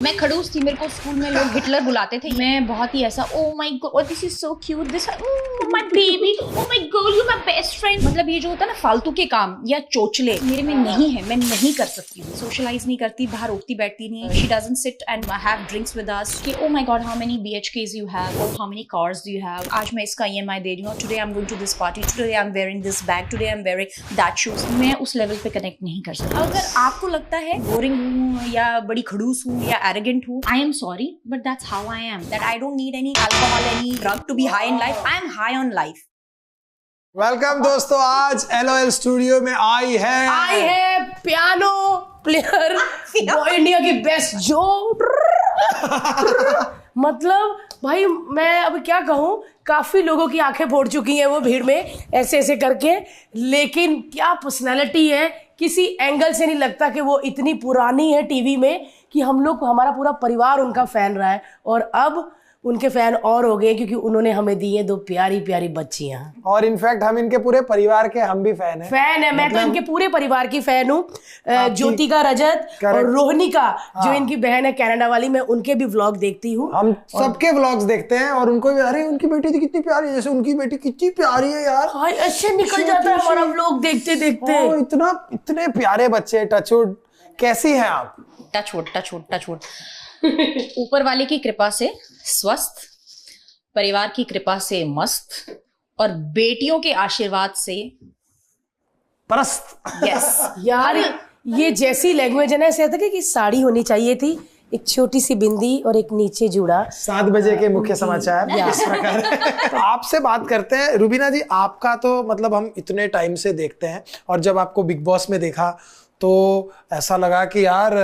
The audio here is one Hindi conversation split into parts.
मैं खड़ूस थी, मेरे को स्कूल में लोग हिटलर बुलाते थे। मैं बहुत ही ऐसा ओ my God this is so cute, this my baby, oh my girl, you my best friend. मतलब ये जो होता है ना फालतू के काम या चोचले मेरे में नहीं है, मैं नहीं कर सकती हूँ। सोशलाइज नहीं करती, बाहर उठती बैठती नहीं। She doesn't sit and have drinks with us कि oh my god how many BHKs you have, और how many cars do you have, आज मैं इसका EMI दे रही हूँ, today I am going to this party, today I am wearing this bag, today I am wearing that shoes. मैं उस लेवल पे कनेक्ट नहीं कर सकती। अगर आपको लगता है बोरिंग हूँ या बड़ी खड़ूस हूँ या एरोगेंट हूँ, I am sorry, but that's how I am. That I don't need any alcohol, any drug to be high in life. I am high on life. Welcome दोस्तों, आज LOL स्टूडियो में आई है पियानो प्लेयर इंडिया की बेस्ट जो मतलब भाई मैं अब क्या कहूँ, काफी लोगों की आंखें फोड़ चुकी हैं वो भीड़ में ऐसे ऐसे करके, लेकिन क्या पर्सनैलिटी है। किसी एंगल से नहीं लगता कि वो इतनी पुरानी है टीवी में कि हम लोग, हमारा पूरा परिवार उनका फैन रहा है, और अब उनके फैन और हो गए क्योंकि उन्होंने हमें दी है दो प्यारी प्यारी बच्चियां। और इनफैक्ट हम इनके पूरे परिवार के हम भी फैन हैं। मैं तो इनके पूरे परिवार की फैन हूँ। ज्योतिका, रजत और रोहिणी का जो इनकी बहन है कनाडा वाली, मैं उनके भी व्लॉग देखती हूँ। हम सबके व्लॉग्स देखते हैं और उनको भी, अरे उनकी बेटी तो कितनी प्यारी है, जैसे उनकी बेटी कितनी प्यारी है यार। हाँ, ऐसे निकल जाता है हमारा व्लॉग देखते देखते। इतने प्यारे बच्चे। टचवुड, कैसी हैं आप? टचवुड ऊपर वाले की कृपा से स्वस्थ, परिवार की कृपा से मस्त, और बेटियों के आशीर्वाद से परस्त। यस यार, ये जैसी लैंग्वेज है ना, ऐसे आता है कि साड़ी होनी चाहिए थी, एक छोटी सी बिंदी और एक नीचे जूड़ा। 7 बजे के मुख्य समाचार इस प्रकार। तो आपसे बात करते हैं रुबीना जी। आपका तो मतलब हम इतने टाइम से देखते हैं, और जब आपको बिग बॉस में देखा तो ऐसा लगा कि यार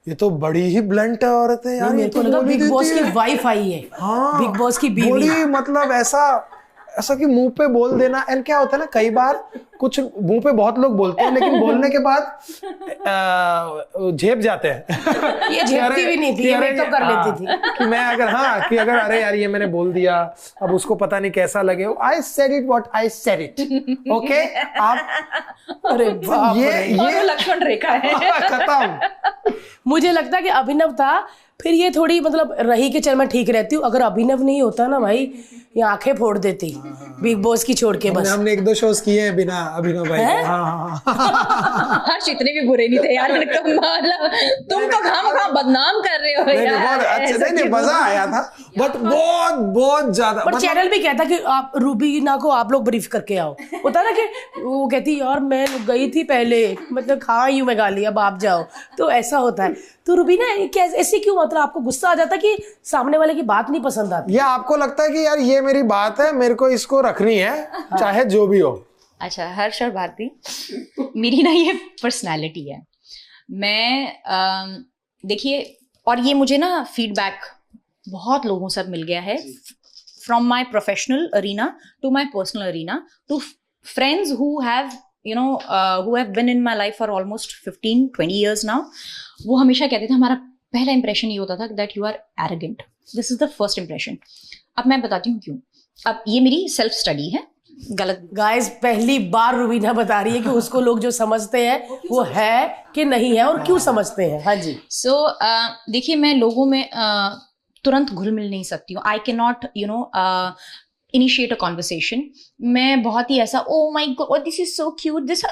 ये तो बड़ी ही ब्लंट औरत है यार। मेरे को लगा बिग बॉस की वाइफ आई है। हाँ, बिग बॉस की बीवी। बड़ी मतलब ऐसा कि मुंह पे बोल देना। एंड क्या होता है ना, कई बार कुछ मुंह पे बहुत लोग बोलते हैं लेकिन बोलने के बाद झेप जाते हैं। ये झेपती भी नहीं थी, ये तो कर लेती थी कि मैं अगर अरे यार ये मैंने बोल दिया, अब उसको पता नहीं कैसा लगे। I said it what I said it. Okay, आप अरे बाप रे, ये लक्ष्मण रेखा है। खत्म। मुझे लगता है कि अभिनव था, फिर ये थोड़ी मतलब रही कि चल मैं ठीक रहती हूँ। अगर अभिनव नहीं होता ना भाई, ये आंखें फोड़ देती बिग बॉस की छोड़ के। बस हमने 1-2 शोज किए हैं बिना अभिनव भाई। हर्ष इतने भी बुरे नहीं थे यार। तुम तो खाम बदनाम कर रहे हो यार। बहुत अच्छे, नहीं मजा आया था, बट बहुत ज्यादा। पर चैनल भी कहता कि आप रूबीना को आप लोग ब्रीफ करके आओ। होता ना कि वो कहती यार मैं गई थी पहले, मतलब हाँ यूं मैं गाली, अब आप जाओ, तो ऐसा होता है। तो रुबीना ऐसे क्यों, मतलब आपको गुस्सा आ जाता कि सामने वाले की बात नहीं पसंद आती, या आपको लगता है कि यार ये मेरी बात है, मेरे को इसको रखनी है चाहे जो भी हो? अच्छा हर्ष और भारती, मेरी ना ये पर्सनालिटी है। मैं देखिए, और ये मुझे ना फीडबैक बहुत लोगों से मिल गया है, from my professional arena to my personal arena to friends who have who have been in my life for almost 15-20 years now. वो हमेशा कहते थे, हमारा पहला इंप्रेशन ये होता था that you are arrogant. This is the first impression. अब मैं बताती हूँ क्यों। अब ये मेरी सेल्फ स्टडी है, गलत। गाइस पहली बार रुबीना बता रही है कि उसको लोग जो समझते हैं वो है कि नहीं है, और क्यों समझते हैं। हाँ जी। So देखिए, मैं लोगों में तुरंत घुल मिल नहीं सकती हूँ। I cannot initiate a conversation. मैं बहुत ही ऐसा oh my god this is so cute, this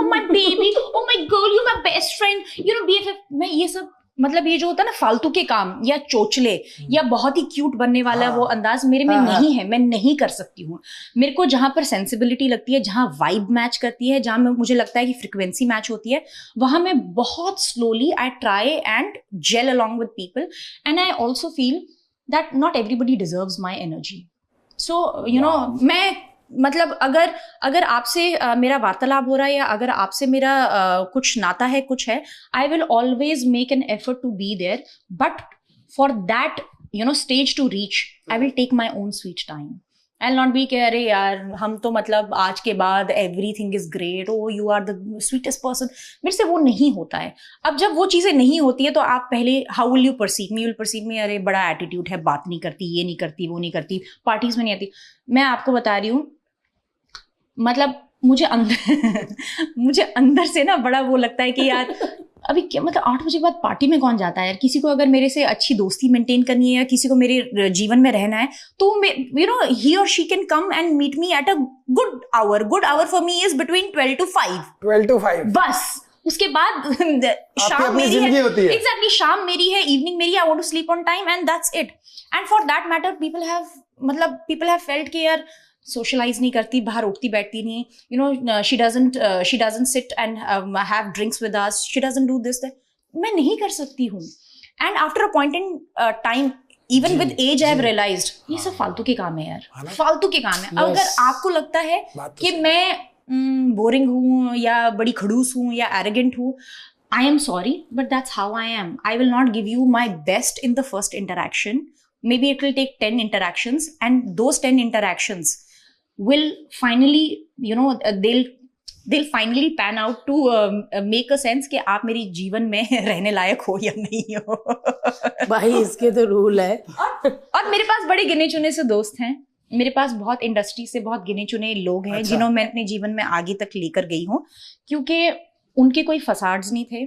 my baby, oh my girl, you my best friend, BFF, मैं ये सब, मतलब ये जो होता है ना फालतू के काम या चोचले या बहुत ही क्यूट बनने वाला वो अंदाज मेरे में नहीं है, मैं नहीं कर सकती हूँ। मेरे को जहां पर सेंसिबिलिटी लगती है, जहां वाइब मैच करती है, जहां मुझे लगता है कि फ्रिक्वेंसी मैच होती है, वहां मैं बहुत slowly I try and gel along with people, and I also feel that not everybody deserves my energy. So मैं मतलब अगर आपसे मेरा वार्तालाप हो रहा है, या अगर आपसे मेरा कुछ नाता है, कुछ है, I will always make an effort to be there, but for that stage to reach I will take my own sweet time. I will not be कि अरे यार हम तो मतलब आज के बाद everything is great, oh you are the sweetest person. मेरे से वो नहीं होता है। अब जब वो चीजें नहीं होती है तो आप पहले how will you perceive me? You will perceive me, अरे बड़ा एटीट्यूड है, बात नहीं करती, ये नहीं करती, वो नहीं करती, पार्टीज में नहीं आती। मैं आपको बता रही हूँ, मतलब मुझे अंदर से ना बड़ा वो लगता है कि यार अभी क्या मतलब 8 बजे बाद पार्टी में कौन जाता है यार? किसी को अगर मेरे से अच्छी दोस्ती मेंटेन करनी है या किसी को मेरे जीवन में रहना है तो यू नो ही और she can come and meet me at a good hour for me is between 12 to 5 बस। उसके बाद शाम मेरी है, एग्जैक्टली शाम मेरी है, इवनिंग मेरी, I want to sleep on time and that's it. And for that matter people have felt कि यार सोशलाइज नहीं करती, बाहर उठती बैठती नहीं, you know she doesn't sit and have drinks with us, she doesn't do this that. मैं नहीं कर सकती हूँ। And after a point in time, even with age, I have realised ये सब फालतू के काम है यार, फालतू के काम है। अगर आपको लगता है कि मैं बोरिंग हूँ या बड़ी खड़ूस हूँ या एरोगेंट हूँ, I am sorry but that's how I am. I will not give you my best in the first interaction. Maybe it will take 10 interactions, and those 10 interactions will finally, they'll finally pan out to make a sense कि आप मेरी जीवन में रहने लायक हो या नहीं हो। भाई इसके तो रूल है। और मेरे पास बड़े गिने चुने से दोस्त हैं, मेरे पास बहुत इंडस्ट्री से बहुत गिने चुने लोग हैं जिन्होंने मैं अपने जीवन में आगे तक लेकर गई हूँ, क्योंकि उनके कोई फसाड्स नहीं थे,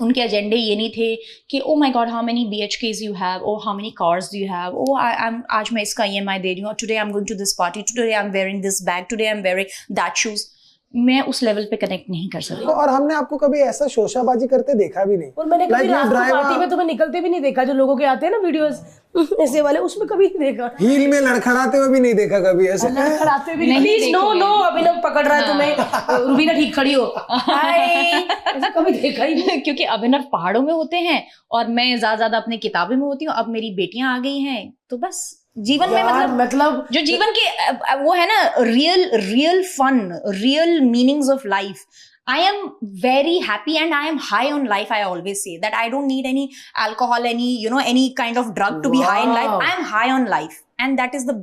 उनके एजेंडे ये नहीं थे कि oh my god how many BHKs you have, oh how many cars do you have, oh आज मैं इसका EMI दे रही हूँ, today I am going to this party, today I am wearing this bag, today I am wearing that shoes. मैं उस लेवल पे कनेक्ट नहीं कर सकती। और हमने आपको कभी ऐसा शोशाबाजी करते देखा भी नहीं। और मैंने कभी रात को पार्टी में तुम्हें निकलते भी नहीं देखा, जो लोगों के आते हैं ना वीडियोस ऐसे वाले, उसमें कभी नहीं देखा। हील में लड़खड़ाते हुए भी नहीं देखा कभी ऐसे। लड़खड़ाते भी नहीं। प्लीज नो नो, अभिनव पकड़ रहा है तुम्हें, रूबीना ठीक खड़ी हो, ऐसा कभी देखा ही नहीं। क्योंकि अभिनव पहाड़ों में होते हैं और मैं ज्यादा अपने किताबें में होती हूँ। अब मेरी बेटियां आ गई हैं तो बस जीवन में मतलब जो जीवन के वो है ना, real fun, real meanings of life. I am very happy and I am high on life. I always say that I don't need any alcohol, any kind of drug to be high in life. I am high on life, and that is the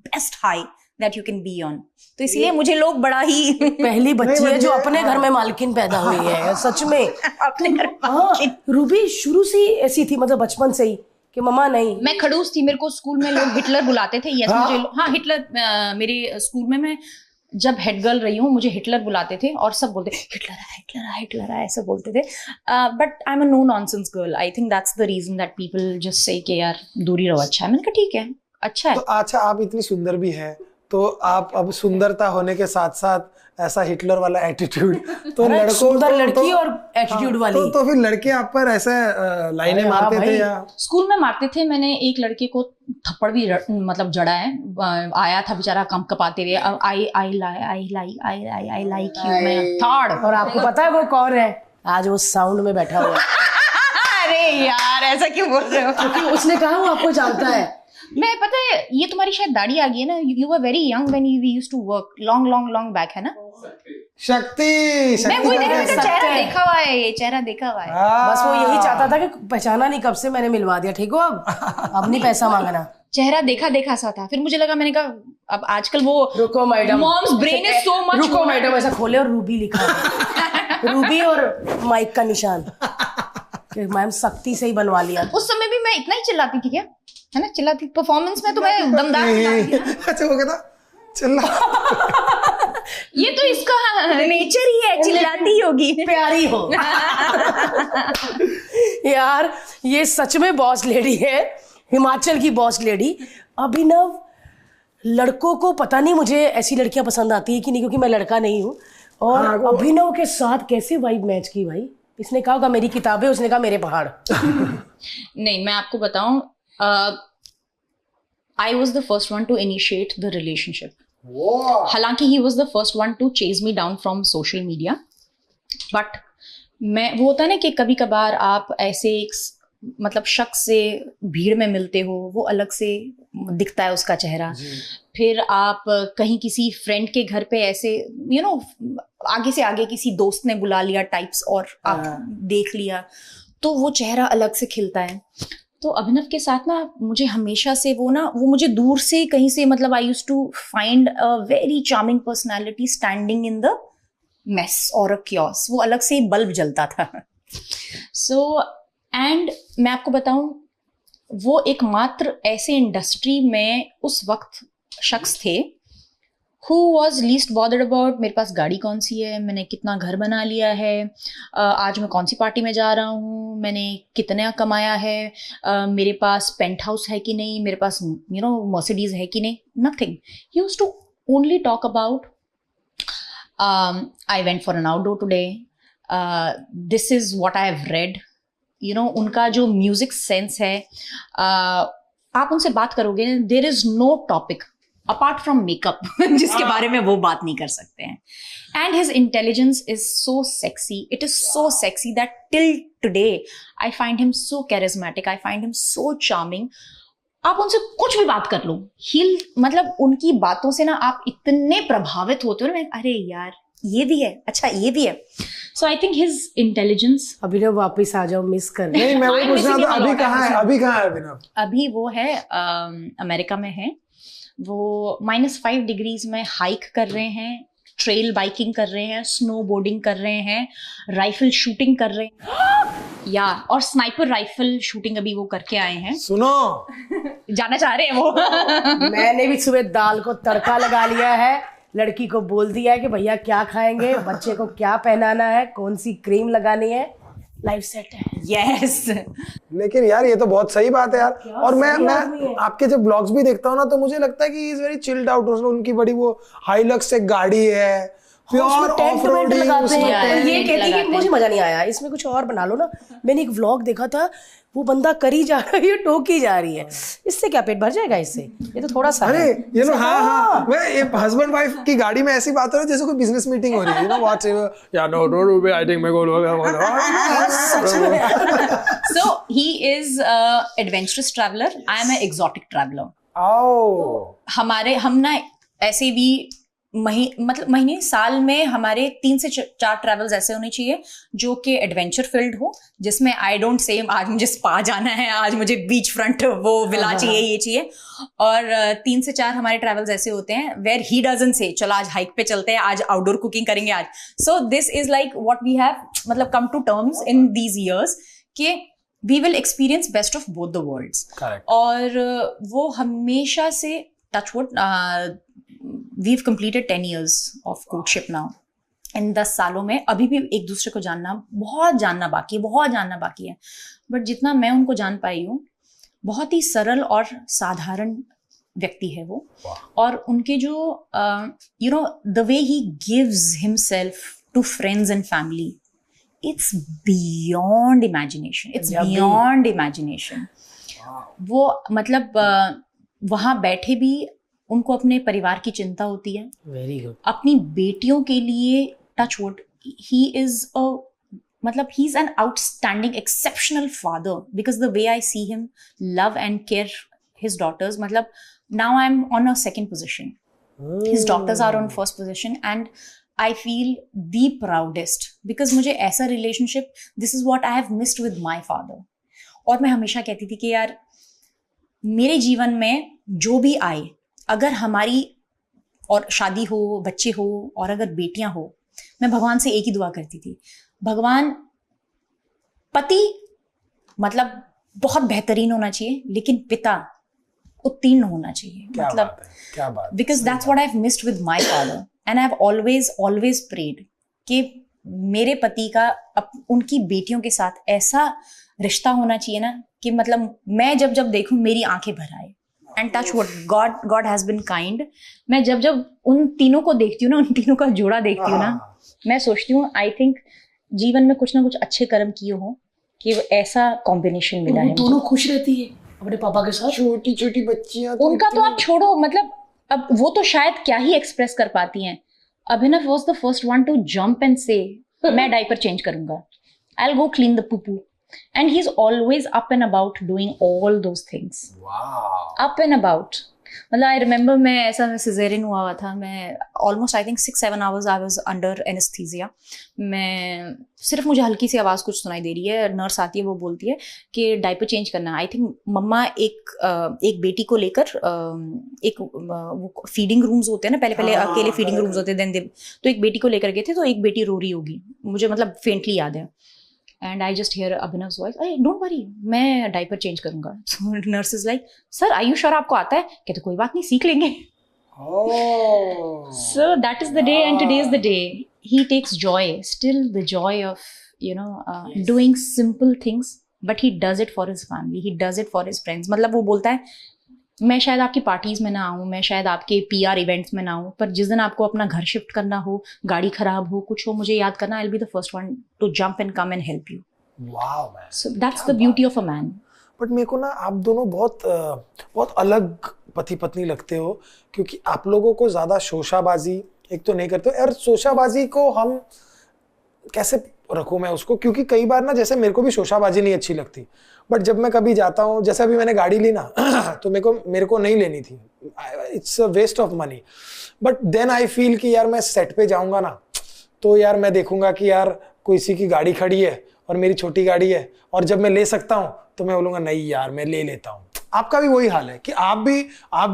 best high that you can be on. तो इसलिए मुझे लोग बड़ा ही पहली बच्ची है जो अपने घर में मालकिन पैदा हुई है, सच में अपने घर में। रूबी शुरू से ही ऐसी थी, मतलब बचपन से ही कि मम्मा नहीं। मैं खड़ूस थी, मेरे को स्कूल में लोग हिटलर बुलाते थे। यस मुझे हिटलर, मेरे स्कूल में मैं जब हेड गर्ल रही हूँ मुझे हिटलर बुलाते थे और सब बोलते हिटलर है ऐसा बोलते थे। But I am a no nonsense girl. I think that's the reason that people just say कि यार दूरी रहो, अच्छा है। मैंने कहा ठीक है, अच्छा है। तो अच्छा, आप इतनी सुंदर भी है तो आप अब सुंदरता होने के साथ साथ ऐसा हिटलर वाला एटीट्यूड, तो लड़कों सुंदर लड़की और एटीट्यूड वाली, तो फिर लड़के आप पर ऐसे लाइनें मारते थे या? स्कूल में मारते थे। मैंने एक लड़के को थप्पड़ भी मतलब जड़ा है, आया था बेचारा कम कपाते हुए, आई लाइक यू, मैं थर्ड। और आपको पता है वो कौन है? आज वो साउंड में बैठा हुआ है। अरे यार ऐसा क्यों बोल रहे हो? क्योंकि उसने कहा वो आपको जानता है। मैं पता है, ये तुम्हारी शायद दाढ़ी आ गई है ना, you were very young when we used to work long back, है ना? शक्ति मैं वही चेहरा देखा हुआ है, ये चेहरा देखा हुआ है। बस वो यही चाहता था कि पहचाना नहीं, कब से मैंने मिलवा दिया, ठीक हो? अब नहीं पैसा मांगना। चेहरा देखा सा था, फिर मुझे लगा, मैंने कहा अब आजकल वो रुको madam, mom's brain is so much, रुको मैडम ऐसा खोले और रूबी लिखा है। रूबी और माइक का निशान कि मैम शक्ति से ही बनवा लिया। उस समय भी मैं इतना ही चिल्लाती थी क्या, है ना? चिल्लाती परफॉर्मेंस में तो मैं दमदार। अच्छा वो कहता चिल्ला। ये तो इसका नेचर ही है, चिल्लाती होगी, प्यारी हो। यार ये सच में बॉस लेडी है, हिमाचल की बॉस लेडी। अभिनव, लड़कों को पता नहीं मुझे ऐसी लड़कियां पसंद आती है कि नहीं, क्योंकि मैं लड़का नहीं हूँ। और अभिनव के साथ कैसे वाइब मैच की भाई? इसने कहा मेरी किताबें, उसने कहा मेरे पहाड़। नहीं, मैं आपको बताऊं, I was the first one to initiate the relationship. हालांकि he was the first one to chase me down from social media. But वो होता है ना कि कभी कभार आप ऐसे एक मतलब शख्स से भीड़ में मिलते हो, वो अलग से दिखता है उसका चेहरा। फिर आप कहीं किसी फ्रेंड के घर पे ऐसे आगे से आगे किसी दोस्त ने बुला लिया टाइप्स, और आप देख लिया तो वो चेहरा अलग से खिलता है। तो अभिनव के साथ ना मुझे हमेशा से वो मुझे दूर से कहीं से, मतलब I used to find a very charming personality standing in the mess और अ क्योस, वो अलग से बल्ब जलता था। सो एंड मैं आपको बताऊं, वो एकमात्र ऐसे इंडस्ट्री में उस वक्त शख्स थे Who was least bothered about मेरे पास गाड़ी कौन सी है, मैंने कितना घर बना लिया है, आज मैं कौन सी पार्टी में जा रहा हूँ, मैंने कितना कमाया है, मेरे पास पेंट हाउस है कि नहीं, मेरे पास मर्सिडीज है कि नहीं, nothing. He used to only talk about I went for an outdoor today, this is what I have read. उनका जो म्यूजिक सेंस है, आप उनसे बात करोगे, there is no topic apart from makeup जिसके बारे में वो बात नहीं कर सकते हैं. And his intelligence is so sexy, it is so sexy that till today I find him so charismatic, I find him so charming. आप उनसे कुछ भी बात कर लो, मतलब उनकी बातों से ना आप इतने प्रभावित होते हो ना, अरे यार ये भी है, अच्छा ये भी है. So I think his intelligence. अभिनव वापस आ जाओ, मिस कर नहीं, मैं वही पूछ रहा था, अभी कहाँ है अभिनव? अभी वो है अमेरिका में है. वो -5 डिग्रीज में हाइक कर रहे हैं, ट्रेल बाइकिंग कर रहे हैं, स्नो बोर्डिंग कर रहे हैं, राइफल शूटिंग कर रहे हैं या और स्नाइपर राइफल शूटिंग अभी वो करके आए हैं. सुनो जाना चाह रहे हैं वो. मैंने भी सुबह दाल को तड़का लगा लिया है, लड़की को बोल दिया है कि भैया क्या खाएंगे, बच्चे को क्या पहनाना है, कौन सी क्रीम लगानी है, लाइफ सेट है. यस. लेकिन यार ये तो बहुत सही बात है यार. और मैं आपके जब ब्लॉग्स भी देखता हूँ ना, तो मुझे लगता है कि he is very chilled out. उनकी बड़ी वो हाइलक्स एक गाड़ी है, प्योर ऑफ रोडिंग. ये कहती है कि मुझे मजा नहीं आया, इसमें कुछ और बना लो ना. मैंने एक व्लॉग देखा था, वो बंदा करी जा रहा है, टोकी जा रही है. इससे क्या पेट भर जाएगा इससे? ये तो थोड़ा सा. अरे हाँ, मैं हस्बैंड वाइफ की गाड़ी में ऐसी बात हो रही है जैसे कोई बिजनेस मीटिंग हो रही है. व्हाट्स या नो नो आई थिंक मैं so he is adventurous traveller, I am a exotic traveller. हम ना ऐसे भी महीने साल में हमारे 3 से 4 ट्रैवल्स ऐसे होने चाहिए जो कि एडवेंचर फील्ड हो, जिसमें आई डोंट से आज मुझे स्पा जाना है, आज मुझे बीच फ्रंट वो विला चाहिए, ये चाहिए. और 3 से 4 हमारे ट्रैवल्स ऐसे होते हैं वेयर ही डजंट से चलो आज हाइक पे चलते हैं, आज आउटडोर कुकिंग करेंगे आज. So this is like what we have मतलब come to terms in these years कि we will experience best of both the worlds. और वो हमेशा से touchwood we've completed 10 years of courtship now. इन 10 सालों में अभी भी एक दूसरे को बहुत जानना बाकी है. बट जितना मैं उनको जान पाई हूँ, बहुत ही सरल और साधारण व्यक्ति है वो. और उनके जो the way he gives himself to friends and family, it's beyond imagination. वो मतलब वहाँ बैठे भी उनको अपने परिवार की चिंता होती है. Very good. अपनी बेटियों के लिए touchwood he is he is an outstanding exceptional father, because the way I see him love and care his daughters, मतलब now I'm on a second position, his daughters are on first position, and I feel the proudest because मुझे ऐसा relationship, this is what I have missed with my father. और मैं हमेशा कहती थी कि यार मेरे जीवन में जो भी आए, अगर हमारी और शादी हो, बच्चे हो और अगर बेटियां हो, मैं भगवान से एक ही दुआ करती थी, भगवान पति मतलब बहुत बेहतरीन होना चाहिए, लेकिन पिता उत्तीर्ण होना चाहिए. मतलब क्या बात, because that's what I have missed with my father, and I have always prayed कि मेरे पति का उनकी बेटियों के साथ ऐसा रिश्ता होना चाहिए ना कि मतलब मैं जब देखूं मेरी आंखें भर आए. And touch wood, God has been kind. मैं जब उन तीनों को देखती हूँ ना, उन तीनों का जोड़ा देखती हूँ ना, मैं सोचती हूँ आई थिंक जीवन में कुछ ना कुछ अच्छे कर्म किए हो कि ऐसा कॉम्बिनेशन मिला है. दोनों खुश रहती है अपने पापा के साथ. छोटी छोटी बच्चियां उनका तो आप छोड़ो, मतलब अब वो तो शायद क्या ही एक्सप्रेस कर पाती हैं. Abhinav was the first one to jump and say मैं डायपर चेंज करूंगा, I will go clean the poopoo. And he's always up and about doing all those things. Wow. Up and about. मतलब I remember मैं ऐसा cesarean हुआ था, मैं almost I think 6-7 hours I was under anesthesia. मैं सिर्फ मुझे हल्की सी आवाज़ कुछ सुनाई दे रही है, नर्स आती है, वो बोलती है कि डायपर चेंज करना है. आई थिंक मम्मा एक बेटी को लेकर एक वो फीडिंग रूम्स होते हैं ना, पहले अकेले फीडिंग रूम्स होते हैं, तो एक बेटी को लेकर गए थे, तो एक बेटी रो रही होगी, मुझे मतलब फेंटली याद है. And I just hear Abhinav's voice, hey, don't worry, मैं डायपर चेंज करूंगा. So nurse is like, sir, are you sure आपको आता है? कहते कोई बात नहीं, सीख लेंगे. Oh. So that is the day, and today is the day. He takes joy, still the joy of, Yes. doing simple things, but he does it for his family, he does it for his friends. मतलब वो बोलता है, मैं शायद आपकी पार्टीज में ना आऊँ, मैं शायद आपके PR इवेंट्स में ना आऊँ, पर जिस दिन आपको अपना घर शिफ्ट करना हो, गाड़ी खराब हो, कुछ हो, मुझे याद करना, I'll be the first one to jump and come and help you. Wow, man. So that's the beauty of a man. But मेरे को ना आप दोनों बहुत अलग पति पत्नी लगते हो, क्योंकि आप लोगों को ज्यादा शोशाबाजी एक तो नहीं करते हो, और शोशाबाजी को हम कैसे रखूं मैं उसको, क्योंकि कई बार ना जैसे मेरे को भी शोशाबाजी नहीं अच्छी लगती, बट जब मैं कभी जाता हूँ, जैसे अभी मैंने गाड़ी ली ना तो मेरे को नहीं लेनी थी, it's a waste of money, but then I feel कि यार मैं सेट पे जाऊंगा ना तो यार मैं देखूंगा कि यार किसी की गाड़ी खड़ी है और मेरी छोटी गाड़ी है, और जब मैं ले सकता हूँ तो मैं बोलूंगा नहीं यार मैं ले लेता हूँ। आपका भी वही हाल है कि आप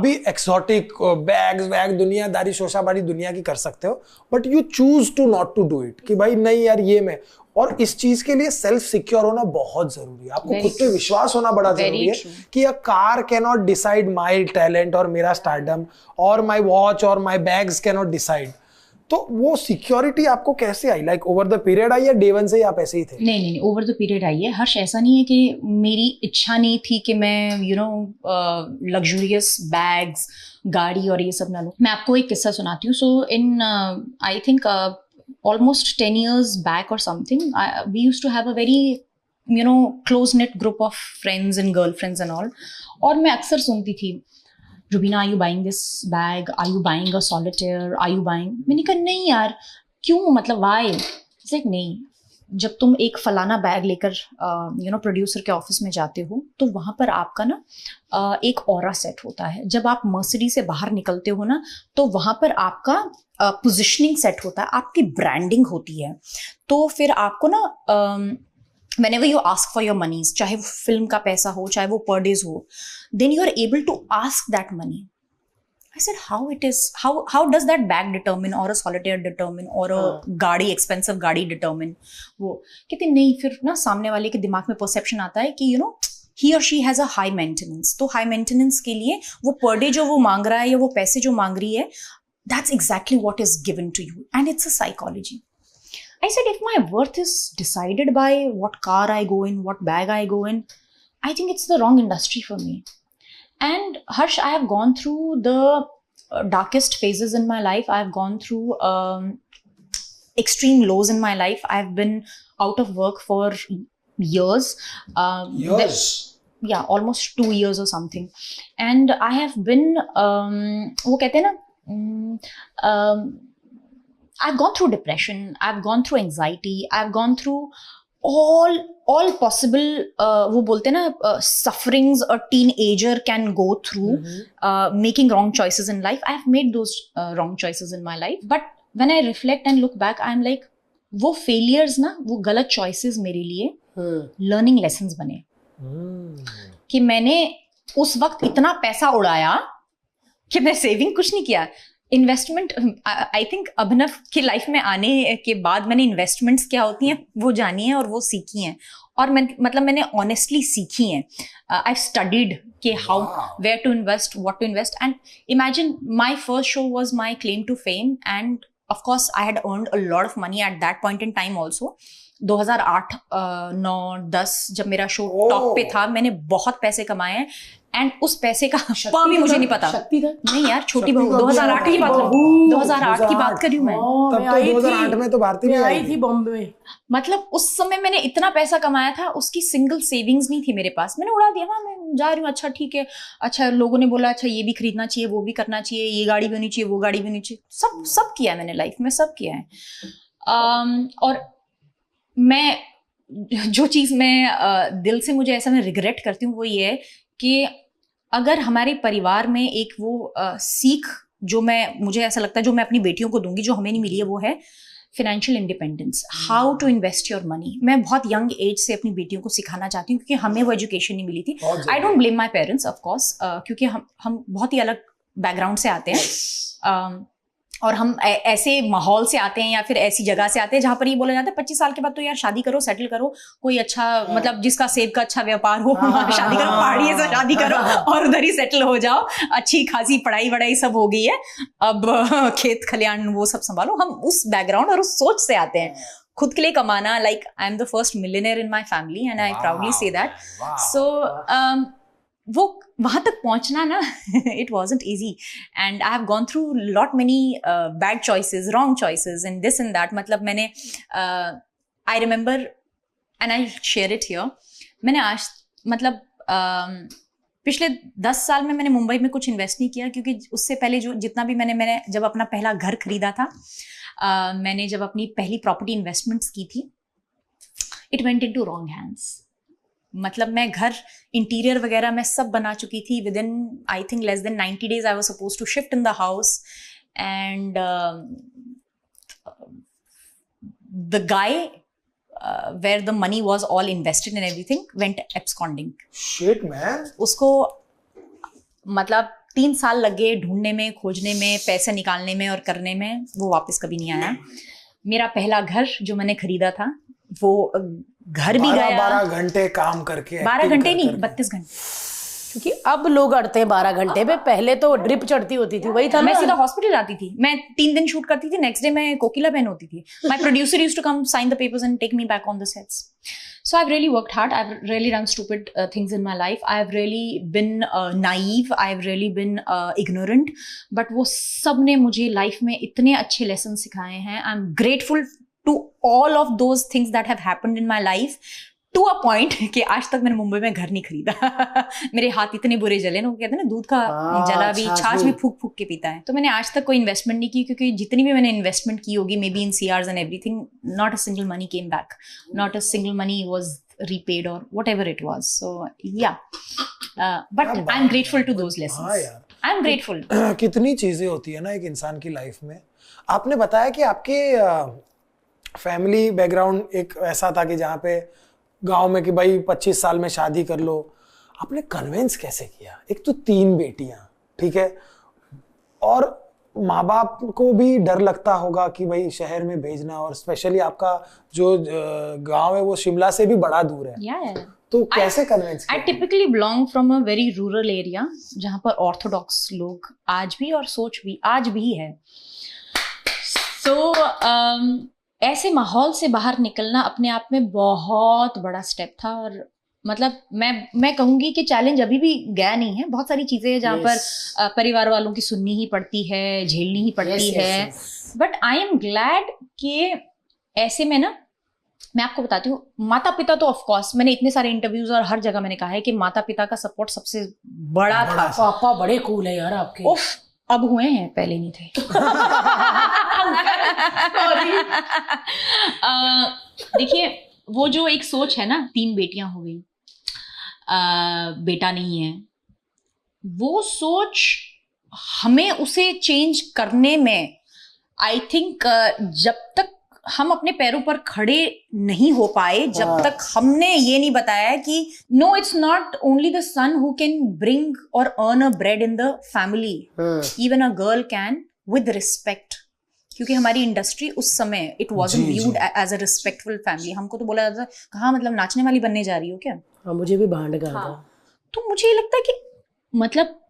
भी एक्सोटिक बैग दुनियादारी शोशाबाजी दुनिया की कर सकते हो, but you choose to not to do it, कि भाई नहीं यार ये मैं, और इस चीज के लिए सेल्फ सिक्योर होना बहुत जरूरी है, आपको खुद पे विश्वास होना बड़ा जरूरी है कि a car cannot decide my talent और मेरा स्टारडम, और माय वॉच और my bags cannot decide. तो वो सिक्योरिटी आपको कैसे आई, लाइक ओवर द पीरियड आई या डे वन से ही आप ऐसे ही थे? नहीं, ओवर द पीरियड आई है हर्ष। ऐसा नहीं है कि मेरी इच्छा नहीं थी कि मैं लग्जूरियस बैग्स, गाड़ी और ये सब ना लूं। मैं आपको एक किस्सा सुनाती हूँ। सो इन I think almost 10 years back or something, we used to have a very close knit group of friends and girlfriends and all, और मैं अक्सर सुनती थी, Rubina are you buying this bag, are you buying a solitaire, are you buying, मैंने कहा नहीं यार क्यों, मतलब why, it's like नहीं, जब तुम एक फलाना बैग लेकर प्रोड्यूसर के ऑफिस में जाते हो तो वहां पर आपका ना एक ऑरा सेट होता है। जब आप मर्सिडीज से बाहर निकलते हो ना तो वहां पर आपका पोजिशनिंग सेट होता है, आपकी ब्रांडिंग होती है। तो फिर आपको ना whenever you ask for your monies, चाहे वो फिल्म का पैसा हो, चाहे वो पर डेज हो, then you are able to ask that money. I said, how does that bag determine, or a solitaire determine, or a गाड़ी, expensive गाड़ी determine? वो कहते नहीं, फिर ना सामने वाले के दिमाग में perception आता है कि he or she has a high maintenance, तो high maintenance के लिए वो per day जो वो मांग रहा है या वो पैसे जो मांग रही है, that's exactly what is given to you, and it's a psychology. I said, if my worth is decided by what car I go in, what bag I go in, I think it's the wrong industry for me. And Harsh, I have gone through the darkest phases in my life. I have gone through extreme lows in my life. I have been out of work for years. Yeah, almost 2 years or something. And I have been, वो कहते हैं ना, I've gone through depression, I've gone through anxiety, I've gone through all possible वो बोलते हैं ना sufferings a teenager can go through, making wrong choices in life. I've made those wrong choices in my life, but when I reflect and look back, I'm like, वो failures ना, वो गलत choices मेरे लिए learning lessons बने। कि मैंने उस वक्त इतना पैसा उड़ाया कि मैं सेविंग कुछ नहीं किया। इन्वेस्टमेंट, आई थिंक अभिनव की लाइफ में आने के बाद मैंने इन्वेस्टमेंट्स क्या होती हैं वो जानी है और वो सीखी हैं, और मैंने ऑनेस्टली सीखी हैं। आई स्टडीड कि how, where to invest, what to invest, and imagine my first show was my claim to fame, and of course I had earned a lot of money at that point in time also. 2008, 9, 10 जब मेरा शो टॉप पे था, मैंने बहुत पैसे कमाए हैं, एंड उस पैसे का भी मुझे नहीं पता। शक्ति का नहीं यार, छोटी बहू 2008 की बात, 2008 की बात कर रही हूँ मैं। तब तो 2008 में तो भारती भी आई थी बॉम्बे में। मतलब उस समय मैंने इतना पैसा कमाया था, उसकी सिंगल सेविंग्स नहीं थी मेरे पास, मैंने उड़ा दिया। मैं जा रही हूँ, अच्छा ठीक है, अच्छा लोगों ने बोला अच्छा ये भी खरीदना चाहिए, वो भी करना चाहिए, ये गाड़ी भी होनी चाहिए, वो गाड़ी भी होनी चाहिए, सब किया है मैंने लाइफ में, सब किया है। और मैं जो चीज मैं दिल से मुझे ऐसा मैं रिग्रेट करती हूँ वो ये है कि अगर हमारे परिवार में एक वो सीख जो मुझे ऐसा लगता है जो मैं अपनी बेटियों को दूंगी, जो हमें नहीं मिली है, वो है financial independence, how to invest your money. मैं बहुत यंग एज से अपनी बेटियों को सिखाना चाहती हूँ, क्योंकि हमें वो एजुकेशन नहीं मिली थी। I don't blame my parents of course, क्योंकि हम बहुत ही अलग बैकग्राउंड से आते हैं। और हम ऐसे माहौल से आते हैं या फिर ऐसी जगह से आते हैं जहां पर ये बोला जाता है 25 साल के बाद तो यार शादी करो, सेटल करो, कोई अच्छा मतलब जिसका सेब का अच्छा व्यापार हो शादी करो, पहाड़ी से शादी करो और उधर ही सेटल हो जाओ, अच्छी खासी पढ़ाई वढ़ाई सब हो गई है, अब खेत खलियान वो सब संभालो। हम उस बैकग्राउंड और उस सोच से आते हैं, खुद के लिए कमाना, like I am the first millionaire in my family and I proudly say that. So वो वहां तक पहुंचना ना it wasn't easy and I have gone through lot many bad choices, wrong choices and this and that। मतलब मैंने I remember and I'll share it here, मैंने आज मतलब पिछले 10 साल में मैंने मुंबई में कुछ इन्वेस्ट नहीं किया, क्योंकि उससे पहले जो जितना भी मैंने जब अपना पहला घर खरीदा था, मैंने जब अपनी पहली प्रॉपर्टी इन्वेस्टमेंट्स की थी, it went into wrong hands. मतलब मैं घर इंटीरियर वगैरह मैं सब बना चुकी थी, within I think less than 90 days I was supposed to shift in the house and the guy where the money was all invested and everything went absconding. Shit man. उसको मतलब 3 साल लग गए ढूंढने में, खोजने में, पैसे निकालने में और करने में, वो वापस कभी नहीं आया। मेरा पहला घर जो मैंने खरीदा था वो घर भी गया, 12 घंटे काम करके, 12 घंटे नहीं 32 घंटे, क्योंकि अब लोग अड़ते हैं 12 घंटे पे, पहले तो ड्रिप चढ़ती होती थी, वही था। मैं सीधा हॉस्पिटल जाती थी, मैं 3 दिन शूट करती थी, नेक्स्ट डे मैं कोकिला बहन होती थी। My producer used to come sign the papers and take me back on the sets. So I've really worked hard. I've really done stupid things in my life. I've really been naive. I've really been ignorant. But वो सब ने मुझे लाइफ में इतने अच्छे लेसन सिखाए हैं। I'm grateful to all of those things that have happened in my life. To a point कि आज तक मैंने मुंबई में घर नहीं खरीदा। मेरे हाथ इतने बुरे जले ना, वो कहते हैं ना दूध का जला भी छाछ भी फूक फूक के पीता है। तो मैंने आज तक कोई इन्वेस्टमेंट नहीं की, क्योंकि जितनी भी मैंने इन्वेस्टमेंट की होगी maybe in CRs and everything, not a single money came back, not a single money was repaid or whatever it was. So yeah, but I'm grateful to those lessons. I'm grateful. कितनी चीजें होती है ना एक इंसान की लाइफ में। आपने बताया कि आपके फैमिली बैकग्राउंड एक ऐसा था कि जहाँ पे गांव में कि भाई 25 साल में शादी कर लो। आपने कन्विंस कैसे किया? एक तो 3 बेटियां, ठीक है, और माँ बाप को भी डर लगता होगा कि भाई शहर में भेजना, और स्पेशली आपका जो गांव है वो शिमला से भी बड़ा दूर है। Yeah. तो कैसे कन्विंस किया? I typically belong from a very rural area जहाँ पर ऑर्थोडॉक्स लोग आज भी और सोच भी आज भी है। So ऐसे माहौल से बाहर निकलना अपने आप में बहुत बड़ा स्टेप था, और मतलब मैं कहूंगी कि चैलेंज अभी भी गया नहीं है। बहुत सारी चीजें हैं जहाँ पर परिवार वालों की सुननी ही पड़ती है, झेलनी ही पड़ती है, बट आई एम ग्लैड कि ऐसे में ना, मैं आपको बताती हूँ, माता पिता तो ऑफ कोर्स मैंने इतने सारे इंटरव्यूज और हर जगह मैंने कहा है कि माता पिता का सपोर्ट सबसे बड़ा था। पापा बड़े कूल है यार आपके। उफ, अब हुए हैं, पहले नहीं थे। देखिए वो जो एक सोच है ना, 3 बेटियां हो गई, बेटा नहीं है, वो सोच हमें उसे चेंज करने में आई थिंक जब तक हम अपने पैरों पर खड़े नहीं हो पाए, जब तक हमने ये नहीं बताया कि no, it's not only the son who can bring और earn a bread in the family, even a girl can with respect. क्योंकि हमारी इंडस्ट्री उस समय it wasn't viewed as a respectful family. हमको तो बोला जाता था, कहाँ मतलब नाचने वाली बनने जा रही हो क्या? मुझे भी भांड कहा था। तो मुझे ये लगता है कि मतलब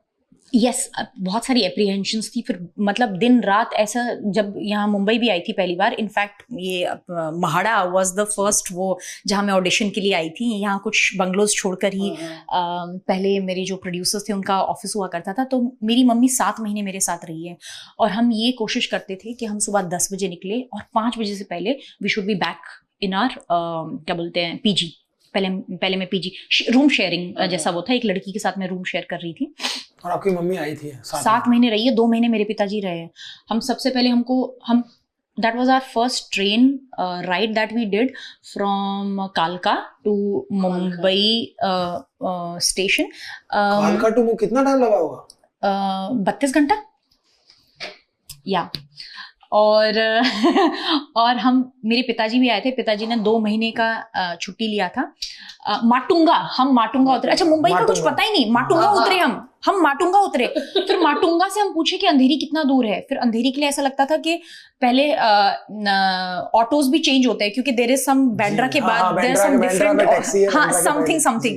यस, बहुत सारी एप्रीहेंशंस थी। फिर मतलब दिन रात ऐसा, जब यहाँ मुंबई भी आई थी पहली बार, इनफैक्ट ये महाड़ा वाज द फर्स्ट वो जहाँ मैं ऑडिशन के लिए आई थी। यहाँ कुछ बंगलोज छोड़कर ही पहले मेरे जो प्रोड्यूसर्स थे उनका ऑफिस हुआ करता था, तो मेरी मम्मी 7 महीने मेरे साथ रही है, और हम ये कोशिश करते थे कि हम सुबह 10 बजे निकले और 5 बजे से पहले we should be back in our क्या बोलते हैं पीजी। पहले मैं पीजी रूम शेयरिंग जैसा वो था, एक लड़की के साथ मैं रूम शेयर कर रही थी। और आपकी मम्मी आई थी 7 महीने रही है, 2 महीने मेरे पिताजी रहे हैं। हम सबसे पहले हम that was our first train ride that we did from कालका टू मुंबई स्टेशन। कालका टू कितना टाइम लगा होगा? 32 घंटा या। और हम, मेरे पिताजी भी आए थे। पिताजी ने 2 महीने का छुट्टी लिया था। माटुंगा, हम माटुंगा उतरे। अच्छा, मुंबई का कुछ पता ही नहीं, माटुंगा उतरे हम। हम माटुंगा उतरे, फिर माटुंगा से हम पूछे कि अंधेरी कितना दूर है। फिर अंधेरी के लिए ऐसा लगता था कि पहले ऑटोज भी चेंज होते हैं क्योंकि देयर इज सम बैंड्रा के बाद देयर सम डिफरेंट, हाँ समथिंग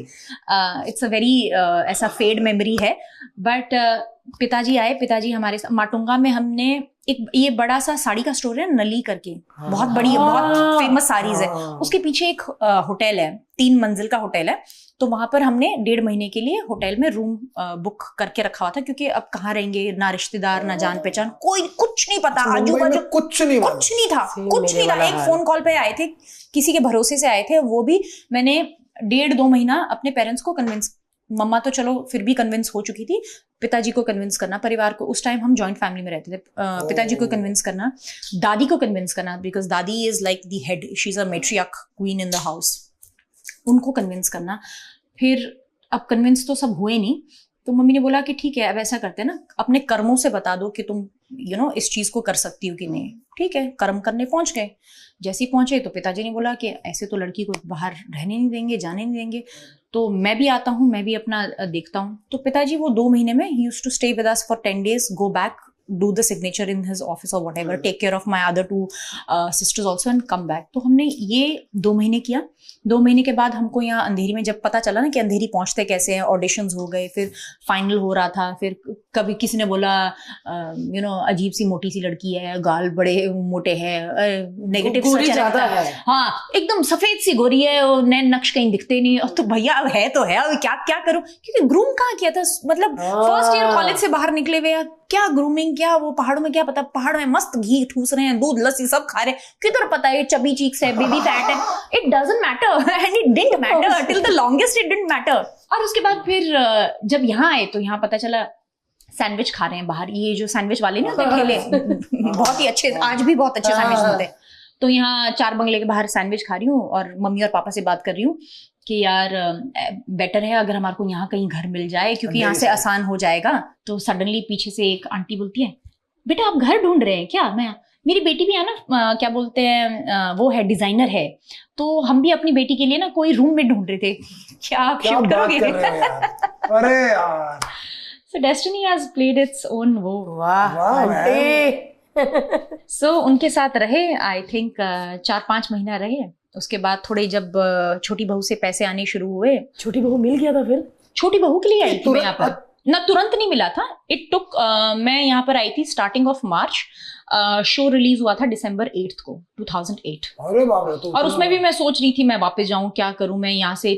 इट्स अ वेरी ऐसा फेड मेमोरी है। बट पिताजी आए, पिताजी हमारे माटुंगा में हमने एक ये बड़ा सा साड़ी का स्टोर है नली करके, बहुत बड़ी बहुत फेमस साड़ीज है, उसके पीछे एक होटल है, 3 मंजिल का होटल है। तो वहां पर हमने 1.5 महीने के लिए होटल में रूम बुक करके रखा हुआ था क्योंकि अब कहाँ रहेंगे, ना रिश्तेदार ना जान पहचान, कोई कुछ नहीं पता, आजू बाजू कुछ नहीं था। एक फोन कॉल पे आए थे, किसी के भरोसे से आए थे, वो भी मैंने 1.5-2 महीना अपने पेरेंट्स को कन्विंस, मम्मा तो चलो फिर भी कन्विंस हो चुकी थी, पिताजी को कन्विंस करना, परिवार को, उस टाइम हम जॉइंट फैमिली में रहते थे, पिताजी को कन्विंस करना, दादी को कन्विंस करना, बिकॉज दादी is like the head, she is a matriarch queen in the house, उनको कन्विंस करना। फिर अब कन्विंस तो सब हुए नहीं, तो मम्मी ने बोला कि ठीक है, अब ऐसा करते हैं ना, अपने कर्मों से बता दो कि तुम इस चीज को कर सकती हो कि नहीं। ठीक है, कर्म करने पहुंच गए। जैसे ही पहुंचे तो पिताजी ने बोला कि ऐसे तो लड़की को बाहर रहने नहीं देंगे, जाने नहीं देंगे, तो मैं भी आता हूँ, मैं भी अपना देखता हूँ। तो पिताजी वो 2 महीने में ही used to stay with us for 10 days, go back, do the signature in his office or whatever, take care of my other 2 sisters also and come back। तो हमने ये 2 महीने किया। 2 महीने के बाद हमको यहाँ अंधेरी में जब पता चला ना कि अंधेरी पहुंचते कैसे हैं, ऑडिशंस हो गए, फिर फाइनल हो रहा था, फिर कभी किसी ने बोला अजीब सी मोटी सी लड़की है, गाल बड़े मोटे हैं, नेगेटिव ज्यादा है, हाँ एकदम सफेद सी गोरी है, नैन नक्श कहीं दिखते नहीं। अब तो भैया है तो है, अब क्या करूं, क्योंकि ग्रूम कहाँ किया था, मतलब फर्स्ट ईयर कॉलेज से बाहर निकले हुए, क्या ग्रूमिंग, क्या वो पहाड़ों में, क्या पता, पहाड़ में मस्त घी ठूस रहे हैं, दूध लस्सी सब खा रहे हैं, किधर पता है चबी चीक्स है, बेबी फैट है, it doesn't matter and it didn't matter till the longest, it didn't matter. और उसके बाद फिर जब यहाँ आए तो यहाँ पता चला सैंडविच खा रहे हैं बाहर, ये जो सैंडविच वाले ना ठेले बहुत ही अच्छे, आज भी बहुत अच्छे सैंडविच मिलते हैं। तो यहाँ 4 बंगले के बाहर सैंडविच खा रही हूँ और मम्मी और पापा से बात कर रही हूँ कि यार बेटर है अगर हमारे को यहाँ कहीं घर मिल जाए क्योंकि यहाँ से आसान हो जाएगा। तो सडनली पीछे से एक आंटी बोलती है, बेटा आप घर ढूंढ रहे हैं क्या? मैं, मेरी बेटी भी है ना, क्या बोलते हैं, वो है डिजाइनर है, तो हम भी अपनी बेटी के लिए ना कोई रूममेट ढूंढ रहे थे, क्या आप शिफ्ट करोगे? अरे यार, so destiny has played its own वो। वाह, so उनके साथ रहे, आई थिंक 4-5 महीना रहे। उसके बाद थोड़े जब छोटी बहू से पैसे आने शुरू हुए, छोटी बहू मिल गया था, फिर छोटी बहू के लिए आई थी मैं यहाँ पर ना, तुरंत नहीं मिला था, इट टुक, मैं यहाँ पर आई थी starting of March, show release हुआ था December 8 को 2008। अरे बाप रे, तो और उसमें भी मैं सोच रही थी मैं वापस जाऊं, क्या करूं मैं यहाँ से।